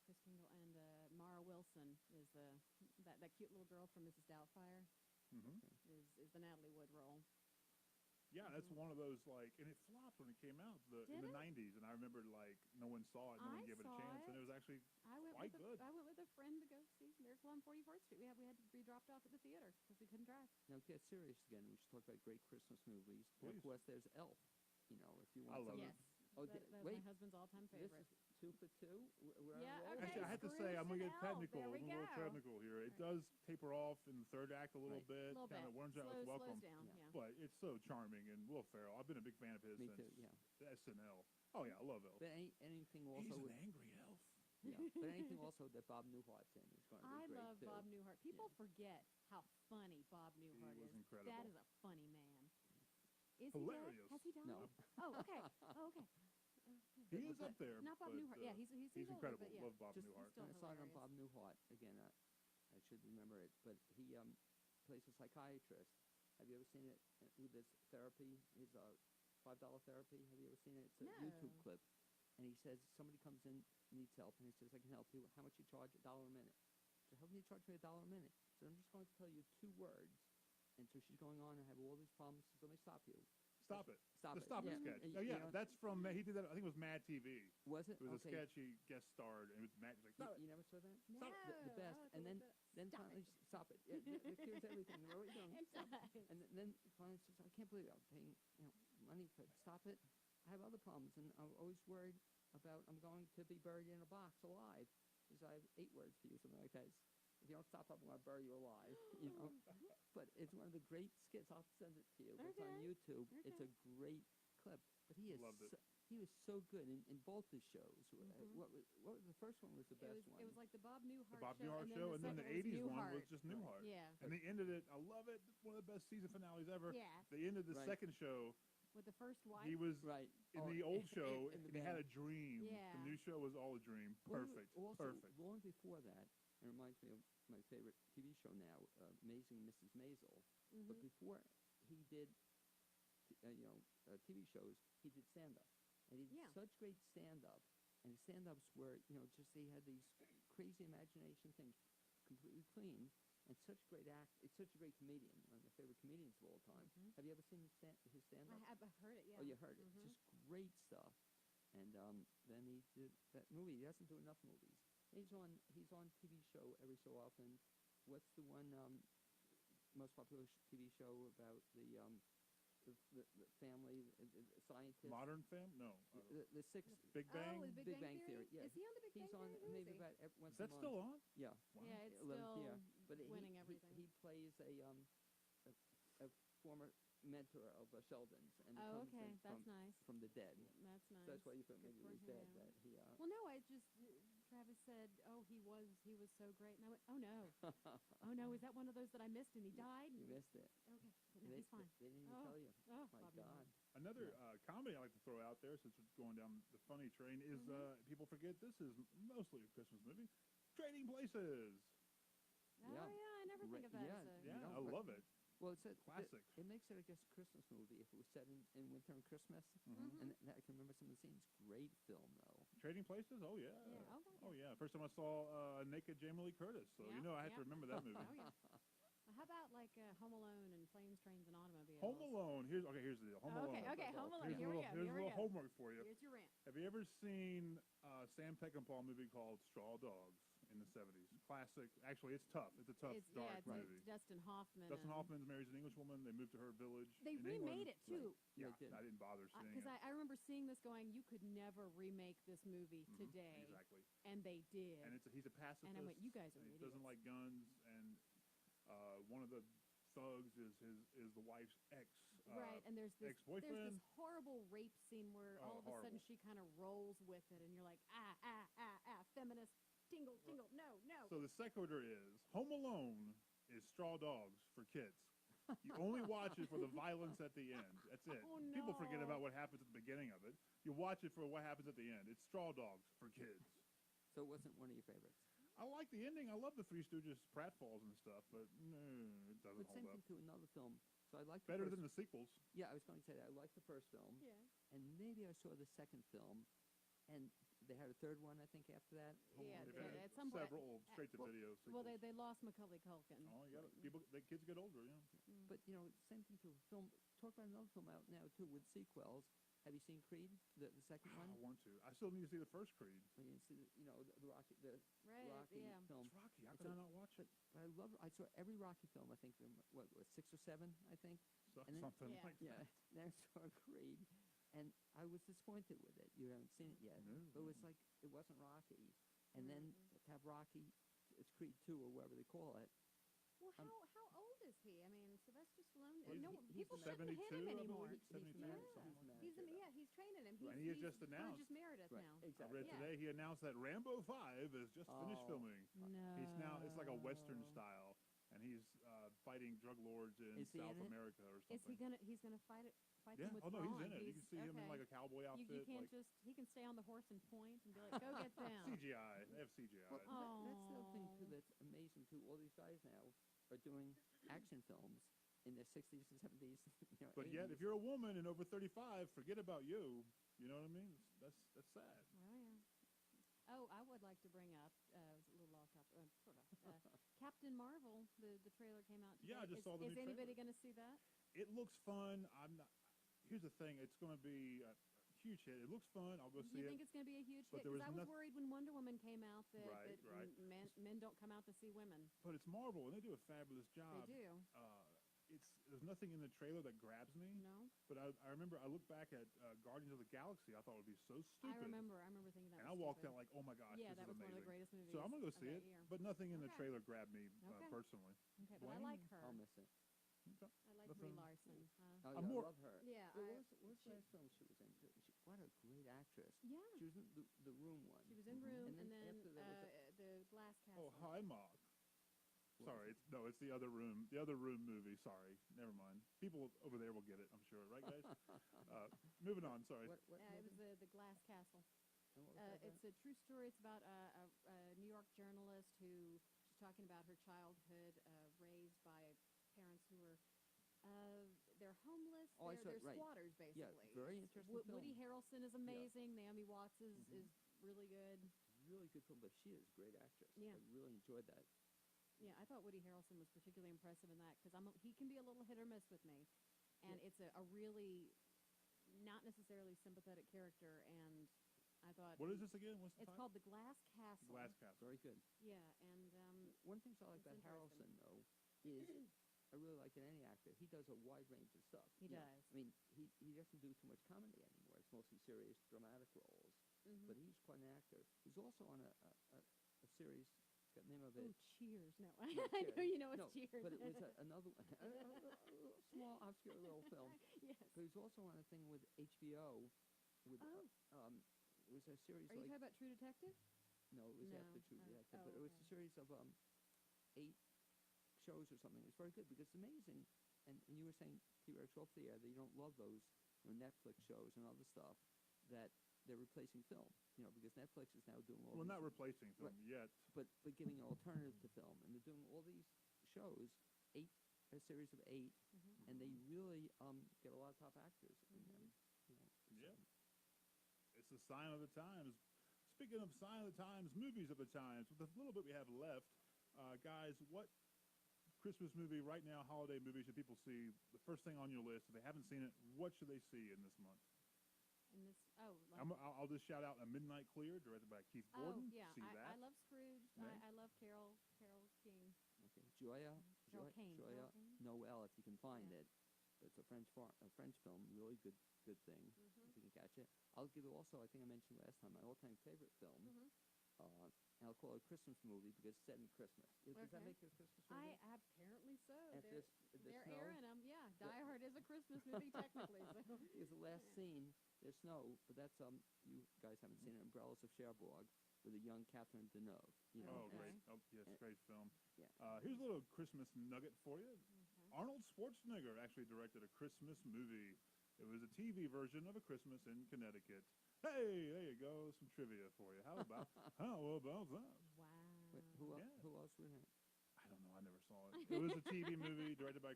Chris Kringle and Mara Wilson is that cute little girl from Mrs. Doubtfire. Is the Natalie Wood role. Yeah, that's one of those and it flopped when it came out in Did the it? '90s, and I remember no one saw it, no one I gave it a saw chance, it. and it was actually I went quite with good. I went with a friend to go see Miracle on 44th Street. We had to be dropped off at the theater because we couldn't drive. Now, get serious again. We should talk about great Christmas movies. Please. Of course, there's Elf. You know, if you want I love something. it. Yes. Oh, that's my wait. husband's all-time This favorite. is 2 for 2? We're on a Yeah, roll? okay. Actually, I have to Scrooge say, I'm going to and get Elf. technical, There we a little go. technical here. It does taper off in the third act a little Right. bit, Little kind bit. of warms out with Welcome. Slows down. Yeah. Yeah. But it's so charming, and Will Ferrell, I've been a big fan of his Me since too, yeah. the SNL. Oh, yeah, I love Elf. But anything also He's an with, angry elf. yeah, but anything also that Bob Newhart's in is going to be I great love too. Bob Newhart. People Yeah. forget how funny Bob Newhart was is. incredible. That is a funny man. Is Hilarious. he dead? Has he died? No. Oh, okay. Oh, okay. He is up there. Not Bob but, Newhart. Yeah, he's older, incredible. but yeah. Love Bob Just Newhart. still on a side on hilarious. Bob Newhart again. I should remember it, but he plays a psychiatrist. Have you ever seen it with his therapy? His $5 therapy. Have you ever seen it? It's a No. YouTube clip, and he says somebody comes in needs help, and he says, "I can help you. How much you charge? $1 a minute." So how can you charge me $1 a minute? So I'm just going to tell you 2 words. And so she's going on and have all these problems. She says, "Let me stop you." Stop it. Stop the it. Stop It Yeah. sketch. And, Oh, yeah, you know- that's from, he did that, I think it was Mad TV. Was it? It was a Okay. sketch he guest starred, and it was Mad, he was like, "Stop it." You never saw that? No. The best. Oh, And then stop finally, it. stop it. Yeah, it cures everything. What are you doing? It Stop does. And then finally she says, "I can't believe it. I'm paying money for it. Stop it. I have other problems, and I'm always worried about I'm going to be buried in a box alive." She says, "I have 8 words for you," something like that. If you don't stop up, I'm going to bury you alive. You know. But it's one of the great skits. I'll send it to you. It's on Okay. YouTube. It's a Okay. great clip. But he is Loved it. he was so good in both his shows. What was the first one was the best one? It was like the Bob Newhart The Bob show. Newhart and show, and then the second 80s one Newhart. was just Newhart. Yeah. And they ended it, I love it, one of the best season finales ever. Yeah. They ended the Right. second show, With the first wife. he was Right. in Oh, the old show, in the and he had a band. dream. Yeah. The new show was all a dream. Perfect. Also, Perfect. long before that, it reminds me of my favorite TV show now, Amazing Mrs. Maisel. But before he did, TV shows, he did stand-up. And he did such great stand-up. And his stand-ups were, just he had these crazy imagination things, completely clean, and such great It's such a great comedian, one of my favorite comedians of all time. Have you ever seen his stand-up? I've heard it, yeah. Oh, you heard it. Just great stuff. And then he did that movie. He doesn't do enough movies. He's on TV show every so often. What's the one most popular TV show about the family, the scientist? Modern Family? No. The six. Big Bang? Oh, Big Bang Theory? Yeah. Is he on the Big Bang He's Theory? on maybe about once a month. Is that still on? Yeah. Wow. Yeah, it's 11th still year. But winning everything. He plays a former mentor of Sheldon's, and Oh, comes okay. in That's nice. from the dead. That's nice. So that's why you thought Good maybe for it was dead. him. That he. Well, no, Travis said, "Oh, he was so great," and I went, "Oh no, oh no, is that one of those that I missed and he died?" You missed it. Okay, no, he's fine. They didn't even tell you. Oh, My Bobby God. Another comedy I like to throw out there, since we're going down the funny train, is people forget this is mostly a Christmas movie. Trading Places. Oh yeah, I never think of that as a... Yeah, I love it. Well, it's a Classic. It makes it, I guess, a Christmas movie if it was set in winter and Christmas. And I can remember some of the scenes. Great film, though. Trading Places? Oh, yeah. Yeah, Oh, yeah. First time I saw naked Jamie Lee Curtis, so Yeah, I have to remember that movie. Oh yeah. Well, how about like Home Alone and Planes, Trains, and Automobiles? Home Alone. Here's the deal. Home Alone. Okay, Home Alone. Here's Here we go. Here's a little homework for you. Here's your rant. Have you ever seen a Sam Peckinpah movie called Straw Dogs in the 70s? Classic. Actually, it's tough. It's a tough, dark movie. It's Dustin Hoffman. Dustin Hoffman marries an English woman. They move to her village. They in remade England. it too. Yeah, They did. I didn't bother seeing Because it. I remember seeing this going, you could never remake this movie today. Exactly. And they did. And he's a pacifist. And I went, you guys are and he idiots. doesn't like guns, and one of the thugs is the wife's right, and there's this ex-boyfriend. horrible rape scene where all of a horrible. sudden she kind of rolls with it, and you're like, feminist, tingle, tingle, no. So the sequitur is Home Alone is Straw Dogs for kids. You only watch it for the violence at the end. That's it. Oh, no. People forget about what happens at the beginning of it. You watch it for what happens at the end. It's Straw Dogs for kids. So it wasn't one of your favorites. I like the ending. I love the Three Stooges pratfalls and stuff, but no, it doesn't But same hold thing up. to another film. So I like Better than the sequels. Yeah, I was going to say that. I liked the first film. Yeah. And maybe I saw the second film, and they had a third one, I think, after that. Home Yeah, Alone They've Yeah, had at some point- several straight-to-video sequels. Well, they lost Macaulay Culkin. Oh, you got it. The kids get older, yeah. But, same thing to a film. Talk about another film out now, too, with sequels. Have you seen Creed, the second I one? want to. I still need to see the first Creed. When you see, the Rocky, Right, Rocky yeah. film. It's Rocky. How It's can I a- not watch it? But I saw every Rocky film, I think, what, 6 or 7, I think? And then- Something Yeah. like that. Yeah, then I saw Creed, and I was disappointed with it. You haven't seen it yet. No. But it was like, it wasn't Rocky. And then to have Rocky, it's Creed 2 or whatever they call it. Well, how old is he? I mean, Sylvester Stallone. He's- No, he's people shouldn't hit 72, him I anymore. believe. 72. married, Yeah. something like He's that. he's training him. And he had He's just announced- Burgess Meredith Right, now. I exactly. read today he announced that Rambo 5 has just finished Oh. filming. No. He's now, it's like a Western style, and he's fighting drug lords in Is he South in it? America or something. Is he's gonna fight Yeah. them with Oh, no, he's brawn. in it. You can see him in like a cowboy outfit. You can't like he can stay on the horse and point and be like, go get them. CGI. They have CGI. Well, that's the other thing, too, that's amazing, too. All these guys now are doing action films in their 60s and 70s, But yet, 80s. if you're a woman and over 35, forget about you. You know what I mean? That's sad. Oh, yeah. Oh, I would like to bring up, it was a little off topic, sort of, Captain Marvel, the trailer came out today. Yeah, I just saw the Is new anybody trailer. going to see that? It looks fun. I'm not. Here's the thing. It's going to be a huge hit. It looks fun. I'll go see You it. think it's going to be a huge But hit? there Because was I was noth- worried when Wonder Woman came out that, Right, right. Men don't come out to see women. But it's Marvel, and they do a fabulous job. They do. There's nothing in the trailer that grabs me. No? But I remember I looked back at Guardians of the Galaxy. I thought it would be so stupid. I remember thinking that And I was walked stupid. out like, oh my gosh, Yeah, this that is was one of the amazing. greatest movies So I'm gonna go of see that it. year. But nothing in the Okay. trailer grabbed me Okay. personally. Okay, but I like her. I'll miss it. Okay. I like Nothing- Brie Larson. Oh, yeah, I'm more- I love her. Yeah, What I- was the last film she was in? What a great actress. Yeah. She was in the Room one. She was in Room, and after then that was the Glass Castle. Oh, hi, Mark. Sorry, it's the other room. The other room movie. Sorry, never mind. People over there will get it, I'm sure. Right, guys? Moving on. Sorry. What it was movie? the Glass Castle. And what was that It's a true story. It's about a New York journalist who she's talking about her childhood, raised by parents who were they're homeless. Oh, I saw They're it, right. squatters, Yeah, basically. very interesting film. Woody Harrelson is amazing. Naomi Watts is really good. Really good film, but she is a great actress. Yeah. I really enjoyed that. Yeah, I thought Woody Harrelson was particularly impressive in that because he can be a little hit or miss with me, and Yeah. it's a really not necessarily sympathetic character. And I thought What is this again? What's the it's title? called The Glass Castle. Glass Castle. Very good. Yeah, and One thing I like It's about interesting. Harrelson, though, is I really like in any actor, he does a wide range of stuff. He You know, does. I mean, he doesn't do too much comedy anymore. It's mostly serious, dramatic roles. But he's quite an actor. He's also on a series, got the name of it. oh, Cheers! No, No, I know you know it's no, Cheers. but it was another one, a small, obscure little film. Yes. But he's also on a thing with HBO. With Oh. it was a series Are you like talking about True Detective? no, it was No. after True Oh. Detective, Oh, but it was okay. a series of 8 shows or something. It was very good because it's amazing. And you were saying, T-Rex, off the air, that you don't love those Netflix shows and other stuff that they're replacing film. Because Netflix is now doing all Well, these, not replacing film Right. yet. but giving an alternative to film, and they're doing all these shows, a series of 8, and they really get a lot of top actors in them. Yeah. So- It's a sign of the times. Speaking of sign of the times, movies of the times, with the little bit we have left, guys, what Christmas movie right now, holiday movie, should people see? The first thing on your list, if they haven't seen it, what should they see in this month? And this I'll just shout out A Midnight Clear, directed by Keith Gordon. yeah, See that. I love Scrooge. Meg? I love Carol King. Okay, Joya, Carol Kane. Joya Carol Kane? Noel, if you can find Yeah. it. But it's a French film, really good thing, if you can catch it. I'll give you also, I think I mentioned last time, my all-time favorite film, and I'll call it a Christmas movie because it's set in Christmas. Does that Okay. make it a Christmas movie? Apparently so. If there's They're snow? airing them. Yeah, Die Hard is a Christmas movie technically. So. Because the last scene, there's snow, but that's, you guys haven't seen it, Umbrellas of Cherbourg, with a young Catherine Deneuve. Oh, Okay. great. Oh, yes, great film. Yeah. Here's a little Christmas nugget for you. Arnold Schwarzenegger actually directed a Christmas movie. It was a TV version of A Christmas in Connecticut. Hey, there you go. Some trivia for you. How about that? Wow. Wait, Yeah. who else was in it? I don't know. I never saw it. It was a TV movie directed by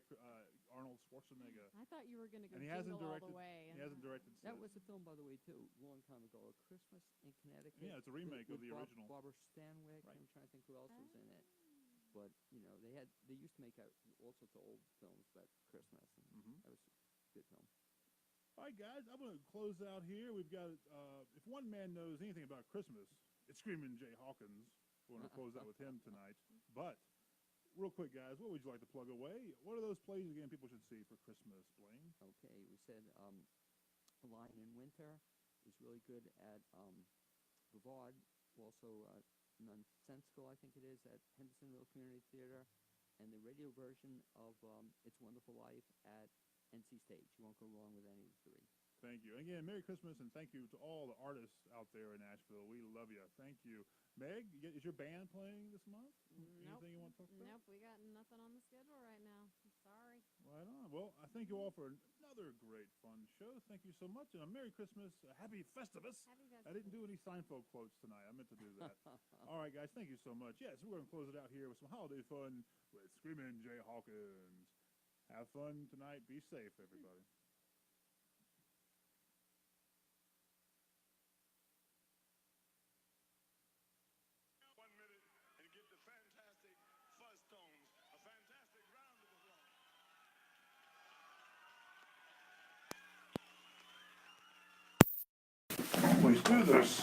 Arnold Schwarzenegger. I thought you were going to go And he hasn't jingle all directed. the way. He hasn't directed That since. was a film, by the way, too, a long time ago, A Christmas in Connecticut. Yeah, it's a remake of with the original. Barbara Stanwyck. Right. I'm trying to think who else was in it. But, they used to make out all sorts of old films about Christmas, and that was a good film. All right, guys, I'm going to close out here. We've got, if one man knows anything about Christmas, it's Screaming Jay Hawkins. We're going to close out with him tonight. But, real quick, guys, what would you like to plug away? What are those plays, again, people should see for Christmas, Blaine? Okay, we said A Lion in Winter is really good at Brevard. Also, Nonsensical, I think it is, at Hendersonville Community Theater. And the radio version of It's a Wonderful Life at NC Stage. You won't go wrong with any of the 3. Thank you. Again, Merry Christmas, and thank you to all the artists out there in Nashville. We love you. Thank you. Meg, is your band playing this month? Nope. Anything you want to talk about? Nope, we got nothing on the schedule right now. I'm sorry. Right on. Well, I thank you all for another great, fun show. Thank you so much, and a Merry Christmas, a Happy Festivus. Happy I didn't do any Seinfeld quotes tonight. I meant to do that. All right, guys, thank you so much. Yes, we're going to close it out here with some holiday fun with Screaming Jay Hawkins. Have fun tonight. Be safe, everybody. One minute and give the fantastic Fuzz Tones a fantastic round of applause. Please do this.